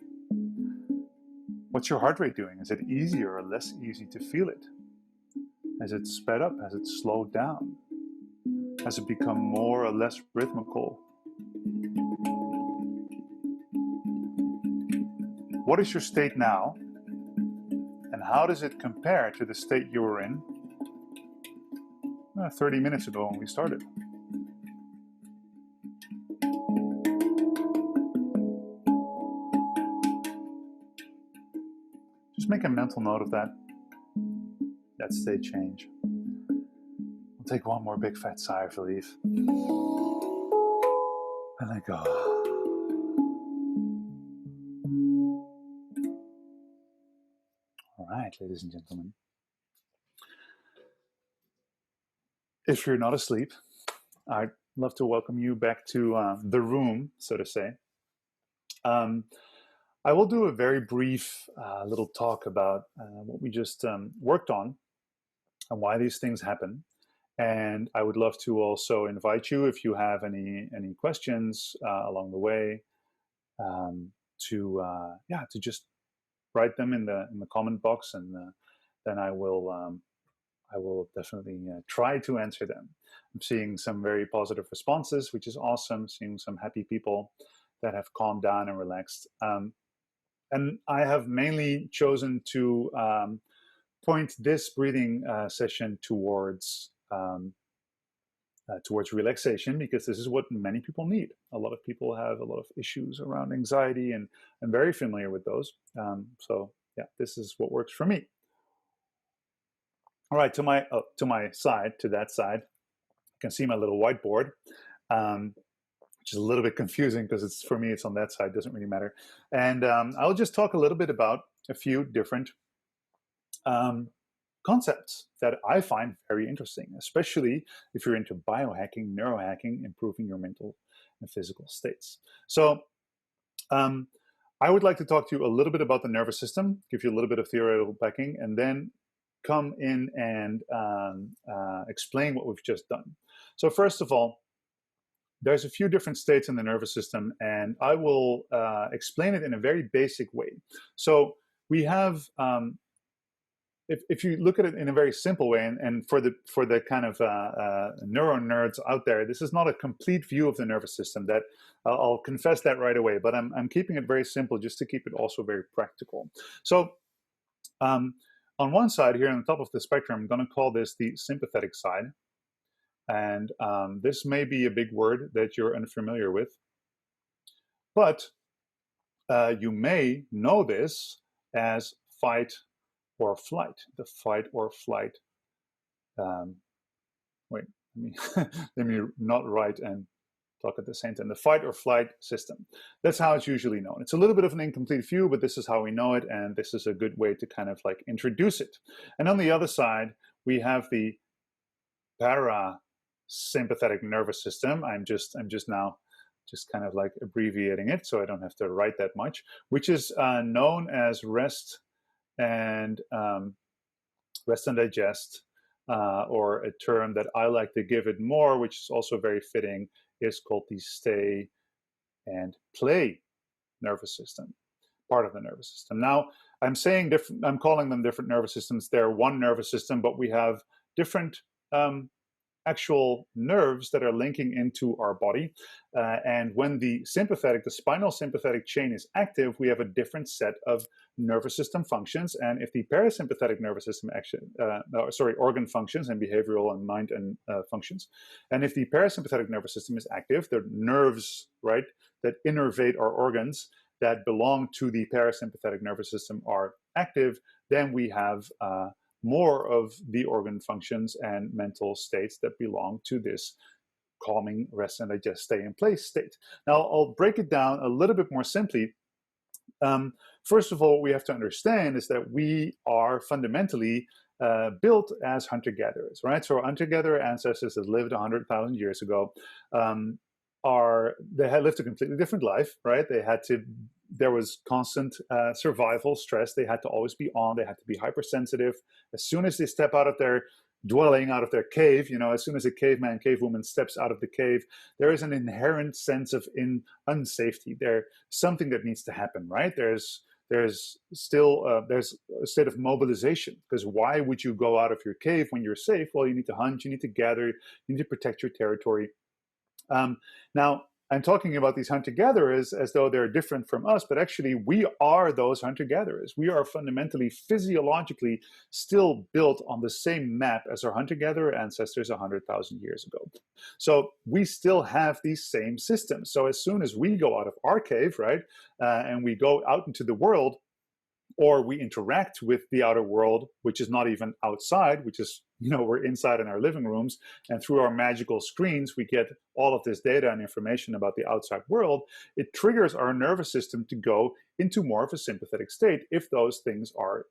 What's your heart rate doing? Is it easier or less easy to feel it? Has it sped up? Has it slowed down? Has it become more or less rhythmical? What is your state now? And how does it compare to the state you were in 30 minutes ago when we started? Just make a mental note of that state change. I'll take one more big fat sigh of relief. And let go. All right, ladies and gentlemen. If you're not asleep, I'd love to welcome you back to the room, so to say. I will do a very brief little talk about what we just worked on and why these things happen. And I would love to also invite you, if you have any questions along the way, to just write them in the comment box, and then I will definitely try to answer them. I'm seeing some very positive responses, which is awesome. Seeing some happy people that have calmed down and relaxed. And I have mainly chosen to point this breathing session towards relaxation, because this is what many people need. A lot of people have a lot of issues around anxiety, and I'm very familiar with those. So yeah, this is what works for me. All right, to that side, you can see my little whiteboard, which is a little bit confusing because for me it's on that side, doesn't really matter. And I'll just talk a little bit about a few different concepts that I find very interesting, especially if you're into biohacking, neurohacking, improving your mental and physical states. So I would like to talk to you a little bit about the nervous system, give you a little bit of theoretical backing, and then come in and explain what we've just done. So first of all, there's a few different states in the nervous system, and I will explain it in a very basic way. So we have, if you look at it in a very simple way, and for the kind of neuro nerds out there, this is not a complete view of the nervous system. That I'll confess that right away, but I'm keeping it very simple just to keep it also very practical. So on one side here on the top of the spectrum, I'm going to call this the sympathetic side. And this may be a big word that you're unfamiliar with, but you may know this as fight or flight, the fight or flight. Wait, let me not write and talk at the same time. The fight or flight system. That's how it's usually known. It's a little bit of an incomplete view, but this is how we know it, and this is a good way to kind of like introduce it. And on the other side, we have the parasympathetic nervous system. I'm just now just kind of like abbreviating it so I don't have to write that much, which is known as rest and digest, or a term that I like to give it more, which is also very fitting, is called the stay and play nervous system, part of the nervous system. Now, I'm calling them different nervous systems. They're one nervous system, but we have different actual nerves that are linking into our body. And when the spinal sympathetic chain is active, we have a different set of nervous system functions. And if the parasympathetic nervous system organ functions and behavioral and mind and functions. And if the parasympathetic nervous system is active, the nerves, right, that innervate our organs that belong to the parasympathetic nervous system are active, then we have more of the organ functions and mental states that belong to this calming, rest and digest, stay in place state. Now, I'll break it down a little bit more simply. First of all, what we have to understand is that we are fundamentally built as hunter-gatherers, right? So our hunter-gatherer ancestors that lived 100,000 years ago, they had lived a completely different life, right? There was constant survival stress. They had to always be on. They had to be hypersensitive. As soon as they step out of their dwelling out of their cave. As soon as a caveman, cavewoman steps out of the cave, there is an inherent sense of unsafety. There's something that needs to happen, right? There's still there's a state of mobilization, because why would you go out of your cave when you're safe? Well, you need to hunt, you need to gather, you need to protect your territory. Now, I'm talking about these hunter-gatherers as though they're different from us, but actually we are those hunter-gatherers. We are fundamentally, physiologically still built on the same map as our hunter-gatherer ancestors 100,000 years ago. So we still have these same systems. So as soon as we go out of our cave, right, and we go out into the world, or we interact with the outer world, which is not even outside, which is, we're inside in our living rooms, and through our magical screens, we get all of this data and information about the outside world. It triggers our nervous system to go into more of a sympathetic state if those things are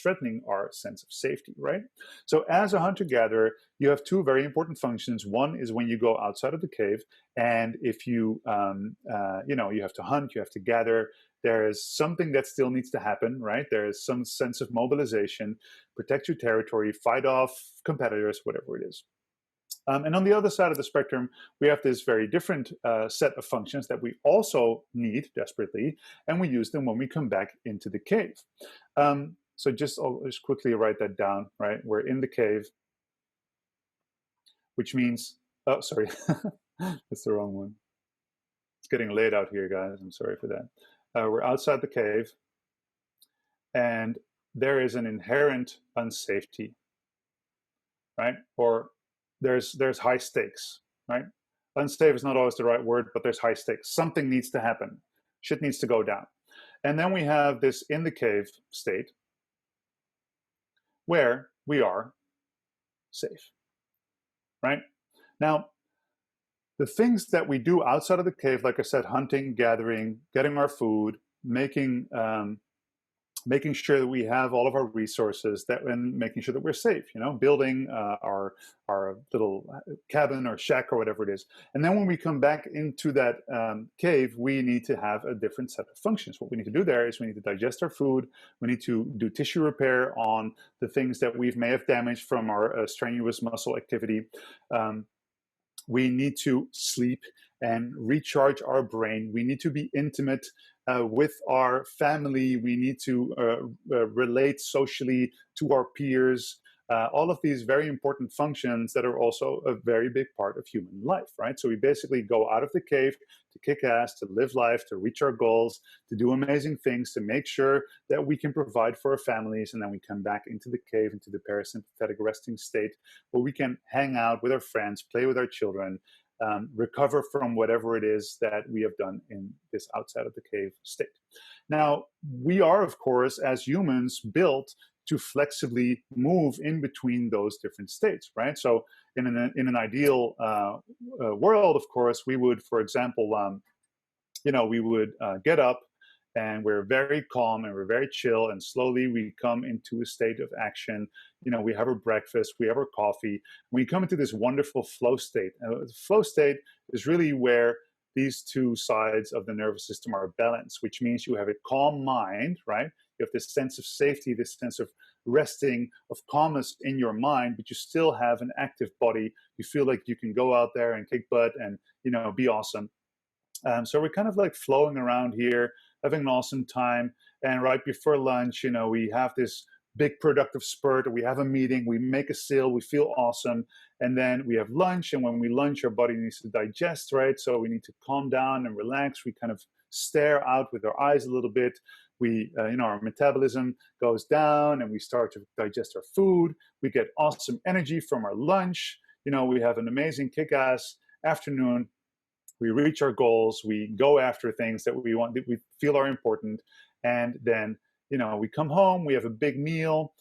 threatening our sense of safety, right? So as a hunter-gatherer, you have two very important functions. One is when you go outside of the cave, and if you, you have to hunt, you have to gather, there is something that still needs to happen, right? There is some sense of mobilization, protect your territory, fight off competitors, whatever it is. And on the other side of the spectrum, we have this very different set of functions that we also need desperately, and we use them when we come back into the cave. So I'll just quickly write that down, right? We're in the cave, which means, oh, sorry, that's the wrong one. It's getting late out here, guys. I'm sorry for that. We're outside the cave, and there is an inherent unsafety, right? Or there's high stakes, right? Unsafe is not always the right word, but there's high stakes. Something needs to happen. Shit needs to go down. And then we have this in the cave state where we are safe, right? Now, the things that we do outside of the cave, like I said, hunting, gathering, getting our food, making sure that we have all of our resources, and making sure that we're safe, building our little cabin or shack or whatever it is. And then when we come back into that cave, we need to have a different set of functions. What we need to do there is we need to digest our food. We need to do tissue repair on the things that we may have damaged from our strenuous muscle activity. We need to sleep and recharge our brain. We need to be intimate with our family. We need to relate socially to our peers. All of these very important functions that are also a very big part of human life, right? So we basically go out of the cave to kick ass, to live life, to reach our goals, to do amazing things, to make sure that we can provide for our families. And then we come back into the cave, into the parasympathetic resting state, where we can hang out with our friends, play with our children, recover from whatever it is that we have done in this outside of the cave state. Now, we are, of course, as humans, built to flexibly move in between those different states, right? So in an ideal world, of course, we would, for example, we would get up, and we're very calm and we're very chill, and slowly we come into a state of action. We have our breakfast, we have our coffee, we come into this wonderful flow state. The flow state is really where these two sides of the nervous system are balanced, which means you have a calm mind, right? You have this sense of safety, this sense of resting, of calmness in your mind, but you still have an active body. You feel like you can go out there and kick butt and, be awesome. So we're kind of like flowing around here, having an awesome time. And right before lunch, we have this big productive spurt, or we have a meeting, we make a sale, we feel awesome. And then we have lunch. And when we lunch, our body needs to digest, right? So we need to calm down and relax. We kind of stare out with our eyes a little bit. We, our metabolism goes down, and we start to digest our food. We get awesome energy from our lunch. We have an amazing kick-ass afternoon. We reach our goals. We go after things that we want, that we feel are important. And then, we come home, we have a big meal.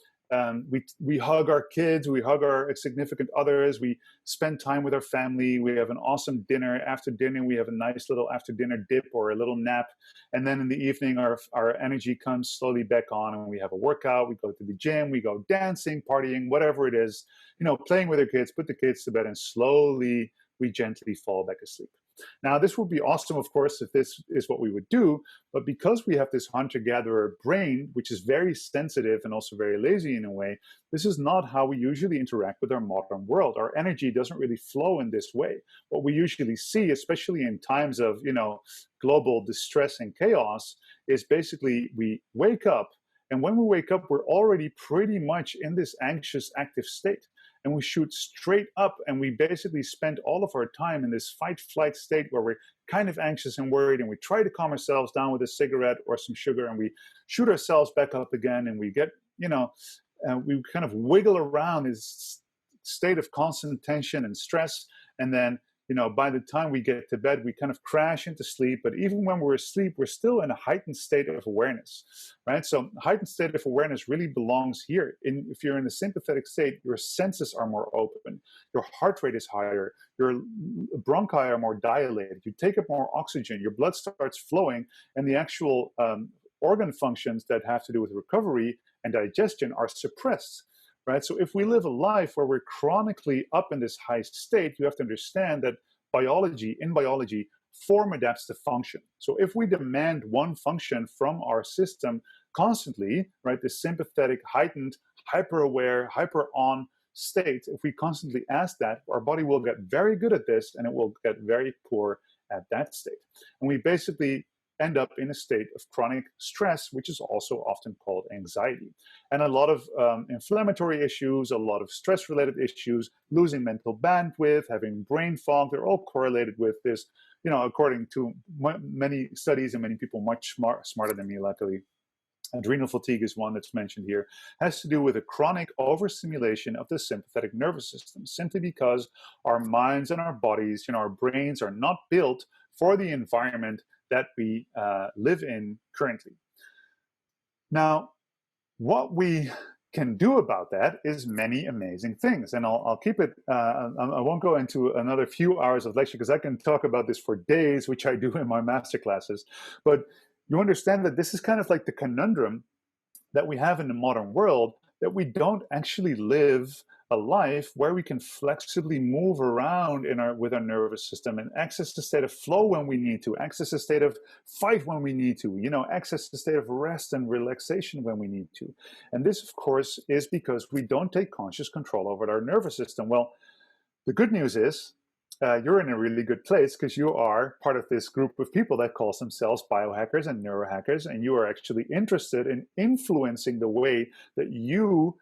We hug our kids, we hug our significant others, we spend time with our family, we have an awesome dinner. After dinner, we have a nice little after dinner dip or a little nap. And then in the evening, our energy comes slowly back on, and we have a workout, we go to the gym, we go dancing, partying, whatever it is, playing with our kids, put the kids to bed, and slowly we gently fall back asleep. Now, this would be awesome, of course, if this is what we would do, but because we have this hunter-gatherer brain, which is very sensitive and also very lazy in a way, this is not how we usually interact with our modern world. Our energy doesn't really flow in this way. What we usually see, especially in times of, global distress and chaos, is basically we wake up, and when we wake up, we're already pretty much in this anxious, active state. And we shoot straight up, and we basically spend all of our time in this fight-flight state where we're kind of anxious and worried, and we try to calm ourselves down with a cigarette or some sugar, and we shoot ourselves back up again, and we get, we kind of wiggle around this state of constant tension and stress. And then, by the time we get to bed, we kind of crash into sleep. But even when we're asleep, we're still in a heightened state of awareness, right? So heightened state of awareness really belongs here. If you're in a sympathetic state, your senses are more open, your heart rate is higher, your bronchi are more dilated, you take up more oxygen, your blood starts flowing, and the actual organ functions that have to do with recovery and digestion are suppressed. Right? So if we live a life where we're chronically up in this high state, you have to understand that in biology, form adapts to function. So if we demand one function from our system constantly, right, the sympathetic, heightened, hyper-aware, hyper-on state, if we constantly ask that, our body will get very good at this, and it will get very poor at that state. And we basically end up in a state of chronic stress, which is also often called anxiety. And a lot of inflammatory issues, a lot of stress-related issues, losing mental bandwidth, having brain fog, they're all correlated with this, according to many studies and many people much smarter than me, luckily. Adrenal fatigue is one that's mentioned here, has to do with a chronic overstimulation of the sympathetic nervous system, simply because our minds and our bodies, our brains are not built for the environment that we live in currently. Now, what we can do about that is many amazing things, and I'll keep it. I won't go into another few hours of lecture because I can talk about this for days, which I do in my master classes. But you understand that this is kind of like the conundrum that we have in the modern world, that we don't actually live a life where we can flexibly move around with our nervous system and access the state of flow when we need to, access the state of fight when we need to, access the state of rest and relaxation when we need to. And this, of course, is because we don't take conscious control over our nervous system. Well, the good news is you're in a really good place, because you are part of this group of people that calls themselves biohackers and neurohackers, and you are actually interested in influencing the way that you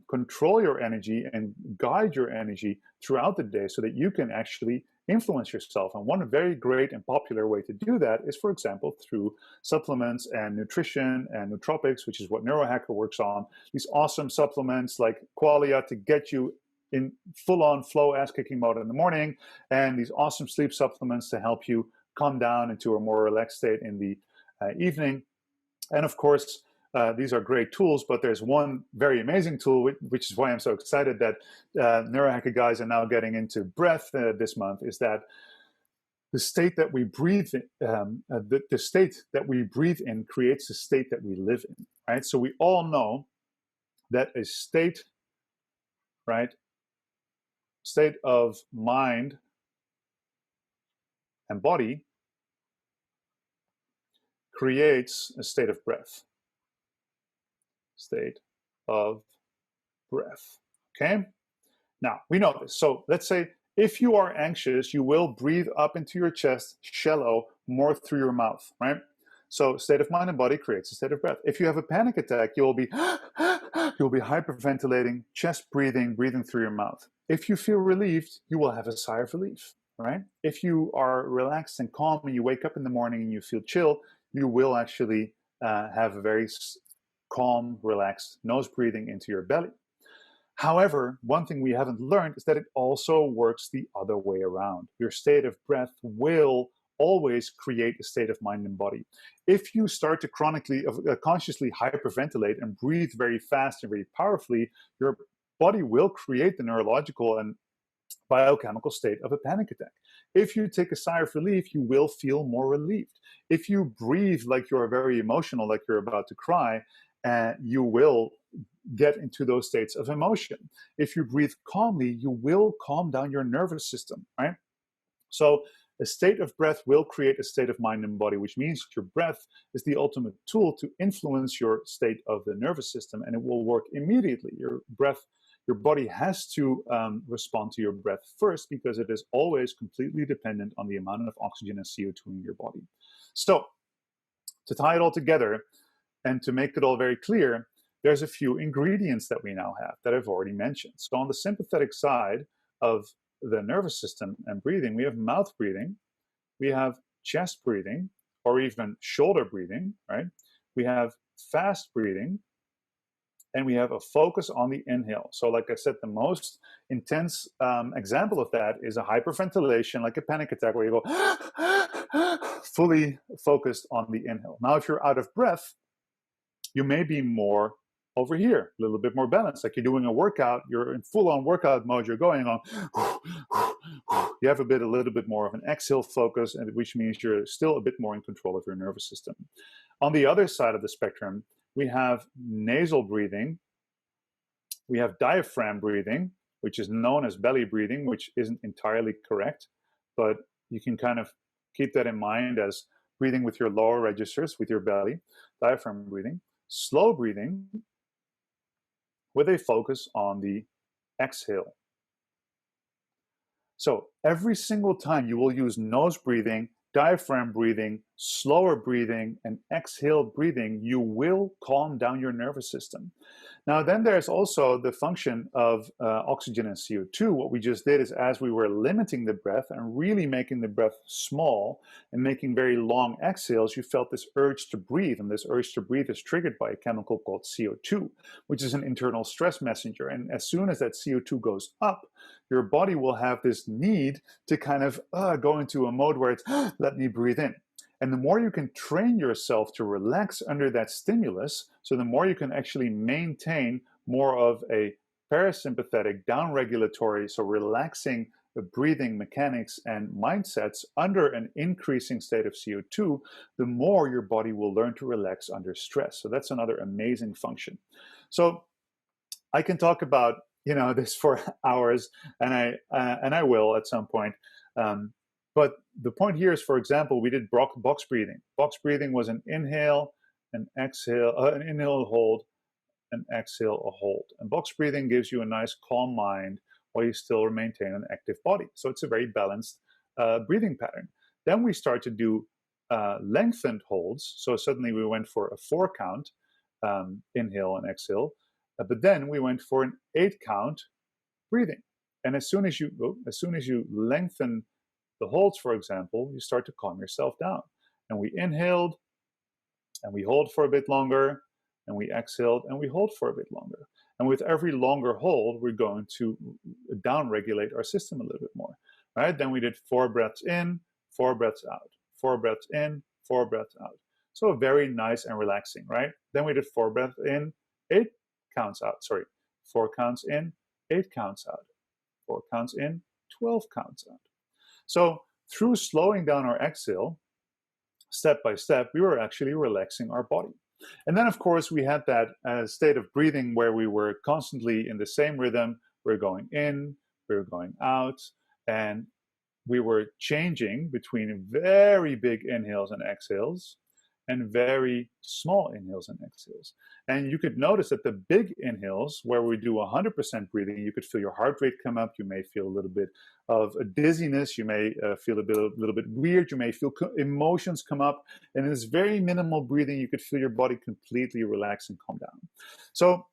control your energy and guide your energy throughout the day so that you can actually influence yourself. And one very great and popular way to do that is, for example, through supplements and nutrition and nootropics, which is what Neurohacker works on. These awesome supplements like Qualia to get you in full-on flow ass-kicking mode in the morning, and these awesome sleep supplements to help you calm down into a more relaxed state in the evening. And of course, these are great tools, but there's one very amazing tool, which is why I'm so excited that Neurohacker guys are now getting into breath this month, is that the state that we breathe in, the state that we breathe in creates the state that we live in, right? So we all know that a state, right, state of mind and body creates a state of breath. State of breath. Okay? Now, we know this. So let's say if you are anxious, you will breathe up into your chest, shallow, more through your mouth, right? So state of mind and body creates a state of breath. If you have a panic attack, you'll be hyperventilating, chest breathing, breathing through your mouth. If you feel relieved, you will have a sigh of relief, right? If you are relaxed and calm and you wake up in the morning and you feel chill, you will actually have a very calm, relaxed nose breathing into your belly. However, one thing we haven't learned is that it also works the other way around. Your state of breath will always create a state of mind and body. If you start to consciously hyperventilate and breathe very fast and very powerfully, your body will create the neurological and biochemical state of a panic attack. If you take a sigh of relief, you will feel more relieved. If you breathe like you're very emotional, like you're about to cry, you will get into those states of emotion. If you breathe calmly, you will calm down your nervous system, right? So A state of breath will create a state of mind and body, which means your breath is the ultimate tool to influence your state of the nervous system, and it will work immediately. Your body has to respond to your breath first, because it is always completely dependent on the amount of oxygen and CO2 in your body. So, to tie it all together and to make it all very clear, there's a few ingredients that we now have that I've already mentioned. So on the sympathetic side of the nervous system and breathing, we have mouth breathing, we have chest breathing, or even shoulder breathing, right? We have fast breathing, and we have a focus on the inhale. So like I said, the most intense example of that is a hyperventilation, like a panic attack, where you go fully focused on the inhale. Now, if you're out of breath, you may be more over here, a little bit more balanced, like you're doing a workout, you're in full-on workout mode, you're going on, you have a little bit more of an exhale focus, and which means you're still a bit more in control of your nervous system. On the other side of the spectrum, we have nasal breathing, we have diaphragm breathing, which is known as belly breathing, which isn't entirely correct, but you can kind of keep that in mind as breathing with your lower registers, with your belly, diaphragm breathing. Slow breathing with a focus on the exhale. So every single time you will use nose breathing, diaphragm breathing, slower breathing, and exhale breathing, you will calm down your nervous system. Now, then there's also the function of oxygen and CO2. What we just did is, as we were limiting the breath and really making the breath small and making very long exhales, you felt this urge to breathe. And this urge to breathe is triggered by a chemical called CO2, which is an internal stress messenger. And as soon as that CO2 goes up, your body will have this need to kind of go into a mode where it's, let me breathe in. And the more you can train yourself to relax under that stimulus, so the more you can actually maintain more of a parasympathetic, downregulatory, so relaxing breathing mechanics and mindsets under an increasing state of CO2, the more your body will learn to relax under stress. So that's another amazing function. So I can talk about this for hours, and I will at some point. But the point here is, for example, we did box breathing. Box breathing was an inhale, an exhale, an inhale, a hold, an exhale, a hold. And box breathing gives you a nice calm mind while you still maintain an active body. So it's a very balanced breathing pattern. Then we start to do lengthened holds. So suddenly we went for a 4 count, inhale and exhale. But then we went for an 8 count breathing. And as soon as you lengthen the holds, for example, you start to calm yourself down. And we inhaled, and we hold for a bit longer, and we exhaled, and we hold for a bit longer. And with every longer hold, we're going to down-regulate our system a little bit more. Right? Then we did 4 breaths in, 4 breaths out, 4 breaths in, 4 breaths out. So very nice and relaxing, right? Then we did 4 breaths in, 8 counts out. 4 counts in, 8 counts out. 4 counts in, 12 counts out. So through slowing down our exhale, step by step, we were actually relaxing our body. And then, of course, we had that state of breathing where we were constantly in the same rhythm. We're going in, we're going out, and we were changing between very big inhales and exhales and very small inhales and exhales. And you could notice that the big inhales, where we do 100% breathing, you could feel your heart rate come up. You may feel a little bit of a dizziness. You may feel a little bit weird. You may feel emotions come up. And in this very minimal breathing, you could feel your body completely relax and calm down. So,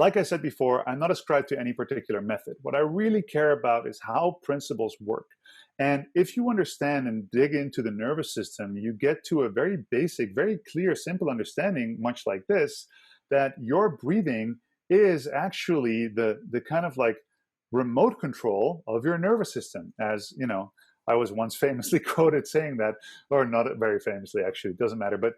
like I said before, I'm not ascribed to any particular method. What I really care about is how principles work. And if you understand and dig into the nervous system, you get to a very basic, very clear, simple understanding, much like this, that your breathing is actually the kind of like remote control of your nervous system. As you know, I was once famously quoted saying that, or not very famously, actually, it doesn't matter. But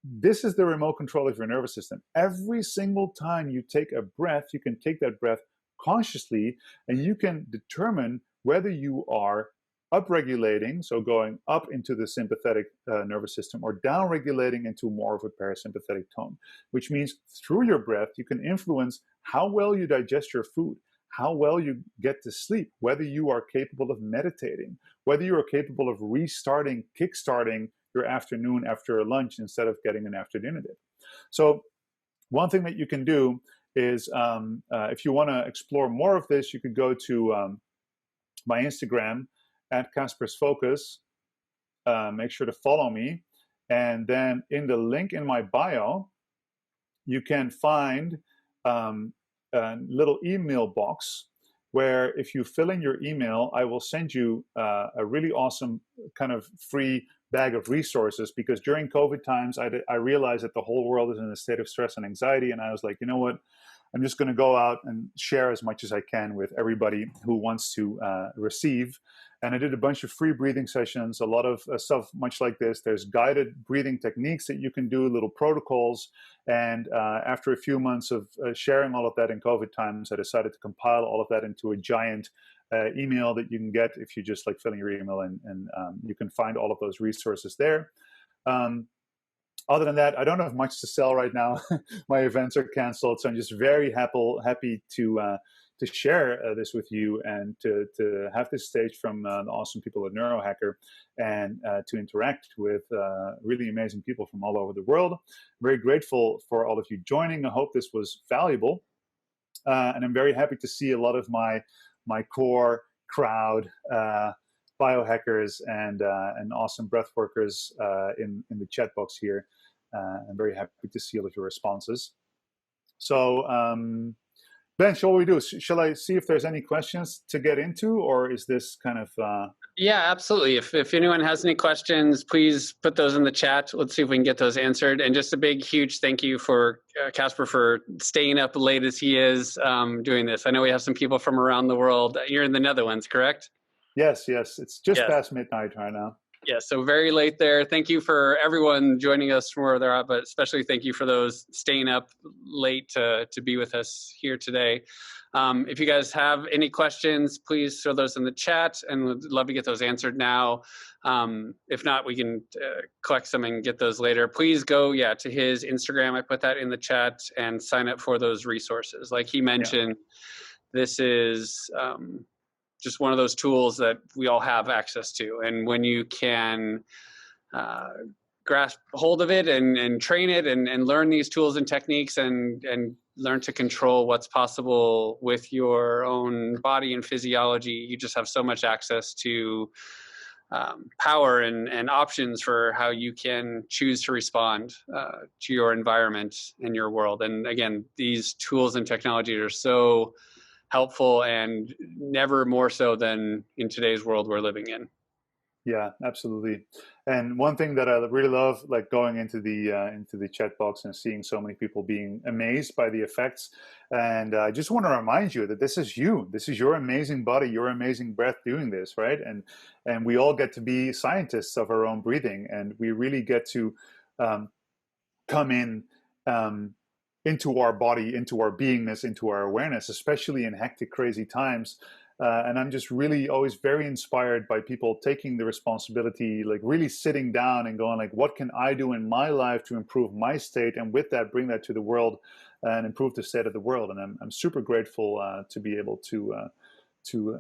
this is the remote control of your nervous system. Every single time you take a breath, you can take that breath consciously, and you can determine whether you are upregulating, so going up into the sympathetic nervous system, or downregulating into more of a parasympathetic tone, which means through your breath, you can influence how well you digest your food, how well you get to sleep, whether you are capable of meditating, whether you are capable of restarting, kickstarting your afternoon after a lunch instead of getting an afternoon dip. So one thing that you can do is, if you want to explore more of this, you could go to my Instagram at Kasper's Focus. Make sure to follow me. And then in the link in my bio, you can find a little email box where if you fill in your email, I will send you a really awesome kind of free bag of resources, because during COVID times, I realized that the whole world is in a state of stress and anxiety. And I was like, you know what? I'm just going to go out and share as much as I can with everybody who wants to receive. And I did a bunch of free breathing sessions, a lot of stuff much like this. There's guided breathing techniques that you can do, little protocols. And after a few months of sharing all of that in COVID times, I decided to compile all of that into a giant email that you can get if you just like fill in your email, and you can find all of those resources there. Other than that, I don't have much to sell right now. My events are canceled, so I'm just very happy to share this with you, and to have this stage from the awesome people at Neurohacker, and to interact with really amazing people from all over the world. I'm very grateful for all of you joining. I hope this was valuable, and I'm very happy to see a lot of my core crowd. Biohackers and awesome breath workers in the chat box here. I'm very happy to see all of your responses. So, Ben, shall we do? Shall I see if there's any questions to get into, or is this kind of? Yeah, absolutely. If anyone has any questions, please put those in the chat. Let's see if we can get those answered. And just a big, huge thank you for Casper for staying up late as he is doing this. I know we have some people from around the world. You're in the Netherlands, correct? Yes. It's just past midnight right now. Yeah, so very late there. Thank you for everyone joining us from where they're at, but especially thank you for those staying up late to be with us here today. If you guys have any questions, please throw those in the chat, and we'd love to get those answered now. If not, we can collect some and get those later. Please go, to his Instagram. I put that in the chat, and sign up for those resources. Like he mentioned, this is just one of those tools that we all have access to. And when you can grasp hold of it and train it and learn these tools and techniques and learn to control what's possible with your own body and physiology, you just have so much access to power and options for how you can choose to respond to your environment and your world. And again, these tools and technologies are so helpful, and never more so than in today's world we're living in. Yeah, absolutely. And one thing that I really love, like going into the chat box and seeing so many people being amazed by the effects. And I just want to remind you that this is you. This is your amazing body, your amazing breath doing this, right? And we all get to be scientists of our own breathing, and we really get to come in into our body, into our beingness, into our awareness, especially in hectic, crazy times. And I'm just really always very inspired by people taking the responsibility, like really sitting down and going like, what can I do in my life to improve my state? And with that, bring that to the world and improve the state of the world. And I'm super grateful to be able to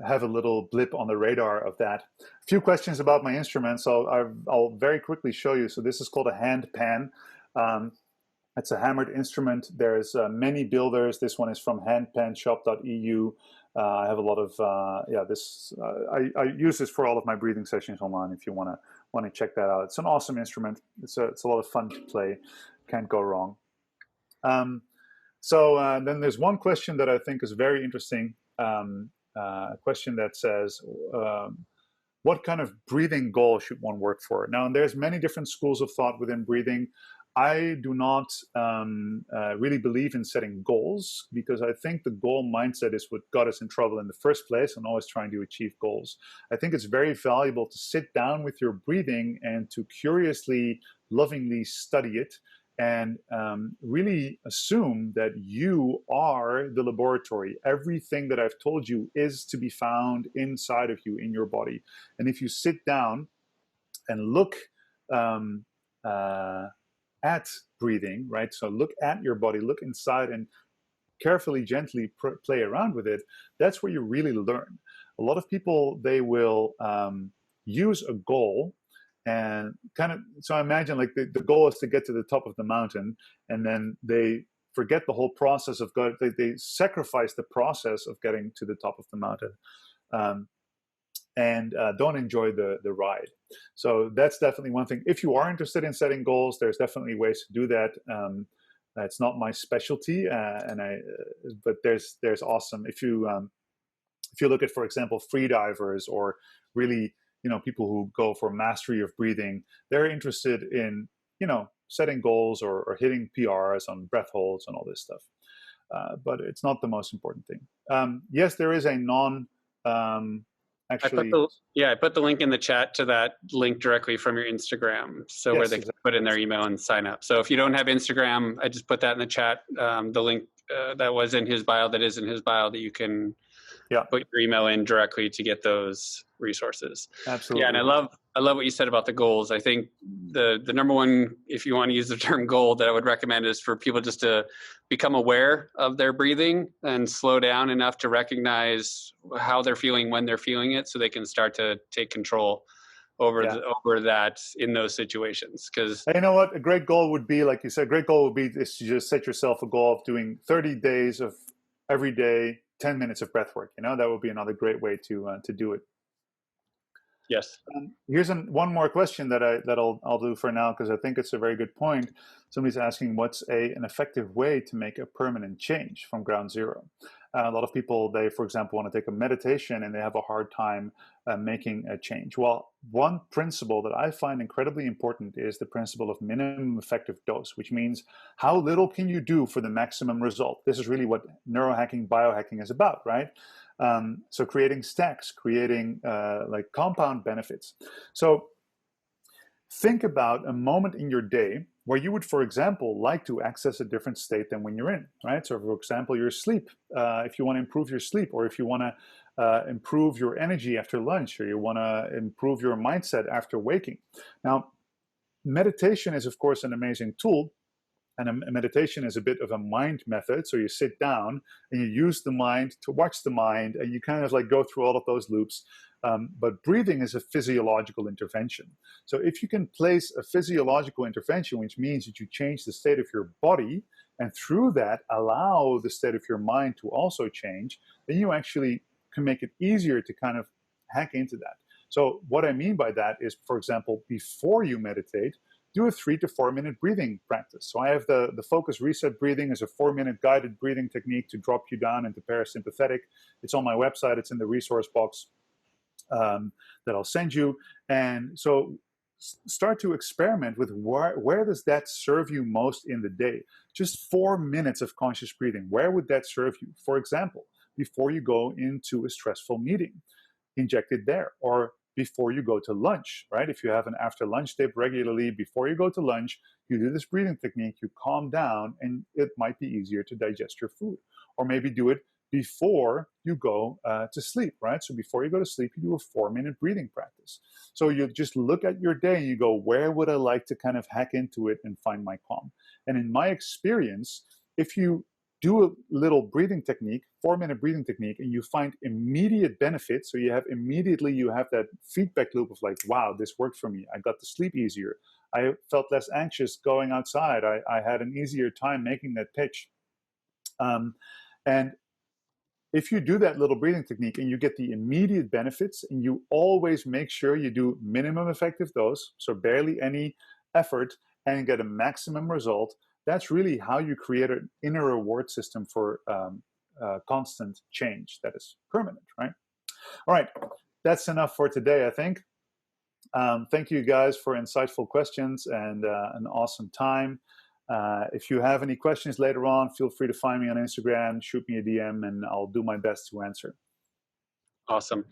have a little blip on the radar of that. A few questions about my instruments. So I'll very quickly show you. So this is called a hand pan. It's a hammered instrument. There's many builders. This one is from handpanshop.eu. I have a lot of I use this for all of my breathing sessions online. If you want to check that out, it's an awesome instrument. It's a lot of fun to play. Can't go wrong. So then there's one question that I think is very interesting. A question that says, what kind of breathing goal should one work for? Now, there's many different schools of thought within breathing. I do not really believe in setting goals, because I think the goal mindset is what got us in trouble in the first place, and always trying to achieve goals. I think it's very valuable to sit down with your breathing and to curiously, lovingly study it, and really assume that you are the laboratory. Everything that I've told you is to be found inside of you, in your body. And if you sit down and look at breathing, right? So look at your body, look inside, and carefully, gently play around with it, that's where you really learn. A lot of people, they will use a goal and kind of, so I imagine like the goal is to get to the top of the mountain, and then they forget the whole process of going, they sacrifice the process of getting to the top of the mountain. And don't enjoy the ride. So that's definitely one thing. If you are interested in setting goals, there's definitely ways to do that. It's not my specialty, but there's awesome. If you look at, for example, free divers, or really, people who go for mastery of breathing, they're interested in, setting goals or hitting PRs on breath holds and all this stuff. But it's not the most important thing. Yes, there is a actually, I put the link in the chat to that link directly from your Instagram, so yes, where they can put in their email and sign up. So if you don't have Instagram, I just put that in the chat. The link that was in his bio, that is in his bio, that you can put your email in directly to get those resources. Absolutely. Yeah, and I love what you said about the goals. I think the number one, if you want to use the term goal, that I would recommend is for people just to become aware of their breathing and slow down enough to recognize how they're feeling when they're feeling it, so they can start to take control over that in those situations. Because you know what, a great goal would be, like you said, a great goal would be is to just set yourself a goal of doing 30 days of every day 10 minutes of breath work. That would be another great way to do it. Yes. Here's one more question that I'll do for now, because I think it's a very good point. Somebody's asking, what's an effective way to make a permanent change from ground zero? A lot of people, they, for example, want to take a meditation and they have a hard time making a change. Well, one principle that I find incredibly important is the principle of minimum effective dose, which means how little can you do for the maximum result? This is really what neurohacking, biohacking is about, right? So creating stacks, creating like compound benefits. So think about a moment in your day where you would, for example, like to access a different state than when you're in, right? So for example, your sleep, if you want to improve your sleep, or if you want to improve your energy after lunch, or you want to improve your mindset after waking. Now, meditation is, of course, an amazing tool. And a meditation is a bit of a mind method. So you sit down and you use the mind to watch the mind, and you kind of like go through all of those loops. But breathing is a physiological intervention. So if you can place a physiological intervention, which means that you change the state of your body, and through that allow the state of your mind to also change, then you actually can make it easier to kind of hack into that. So what I mean by that is, for example, before you meditate, do a 3 to 4 minute breathing practice. So I have the focus reset breathing as a 4-minute guided breathing technique to drop you down into parasympathetic. It's on my website. It's in the resource box that I'll send you. And so start to experiment with where does that serve you most in the day? Just 4 minutes of conscious breathing. Where would that serve you? For example, before you go into a stressful meeting, inject it there. Or before you go to lunch, right? If you have an after lunch dip regularly, before you go to lunch, you do this breathing technique, you calm down, and it might be easier to digest your food. Or maybe do it before you go to sleep, right? So before you go to sleep, you do a 4-minute breathing practice. So you just look at your day and you go, where would I like to kind of hack into it and find my calm? And in my experience, if you do a little breathing technique, 4-minute breathing technique, and you find immediate benefits. So you have that feedback loop of like, wow, this worked for me. I got to sleep easier. I felt less anxious going outside. I had an easier time making that pitch. And if you do that little breathing technique and you get the immediate benefits, and you always make sure you do minimum effective dose, so barely any effort, and get a maximum result, that's really how you create an inner reward system for constant change that is permanent, right? All right, that's enough for today, I think. Thank you guys for insightful questions and an awesome time. If you have any questions later on, feel free to find me on Instagram, shoot me a DM, and I'll do my best to answer. Awesome.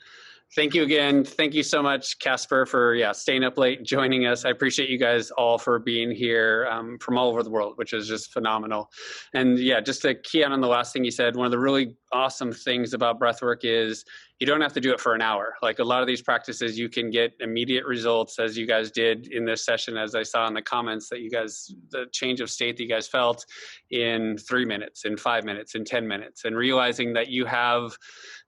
Thank you again. Thank you so much, Casper, for staying up late, joining us. I appreciate you guys all for being here from all over the world, which is just phenomenal. And just to key on the last thing you said, one of the really awesome things about breathwork is you don't have to do it for an hour. Like a lot of these practices, you can get immediate results, as you guys did in this session, as I saw in the comments that you guys, the change of state that you guys felt in 3 minutes, in 5 minutes, in 10 minutes, and realizing that you have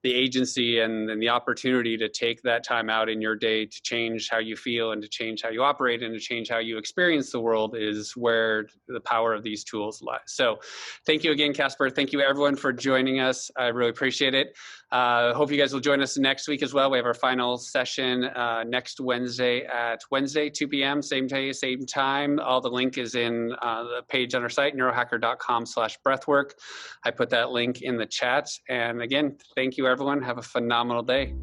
the agency and the opportunity to take that time out in your day to change how you feel and to change how you operate and to change how you experience the world is where the power of these tools lies. So thank you again, Casper. Thank you everyone for joining us. I really appreciate it. Hope you guys will join us next week as well. We have our final session next Wednesday at 2 p.m., same day, same time. All the link is in the page on our site, neurohacker.com/breathwork. I put that link in the chat. And again, thank you everyone. Have a phenomenal day.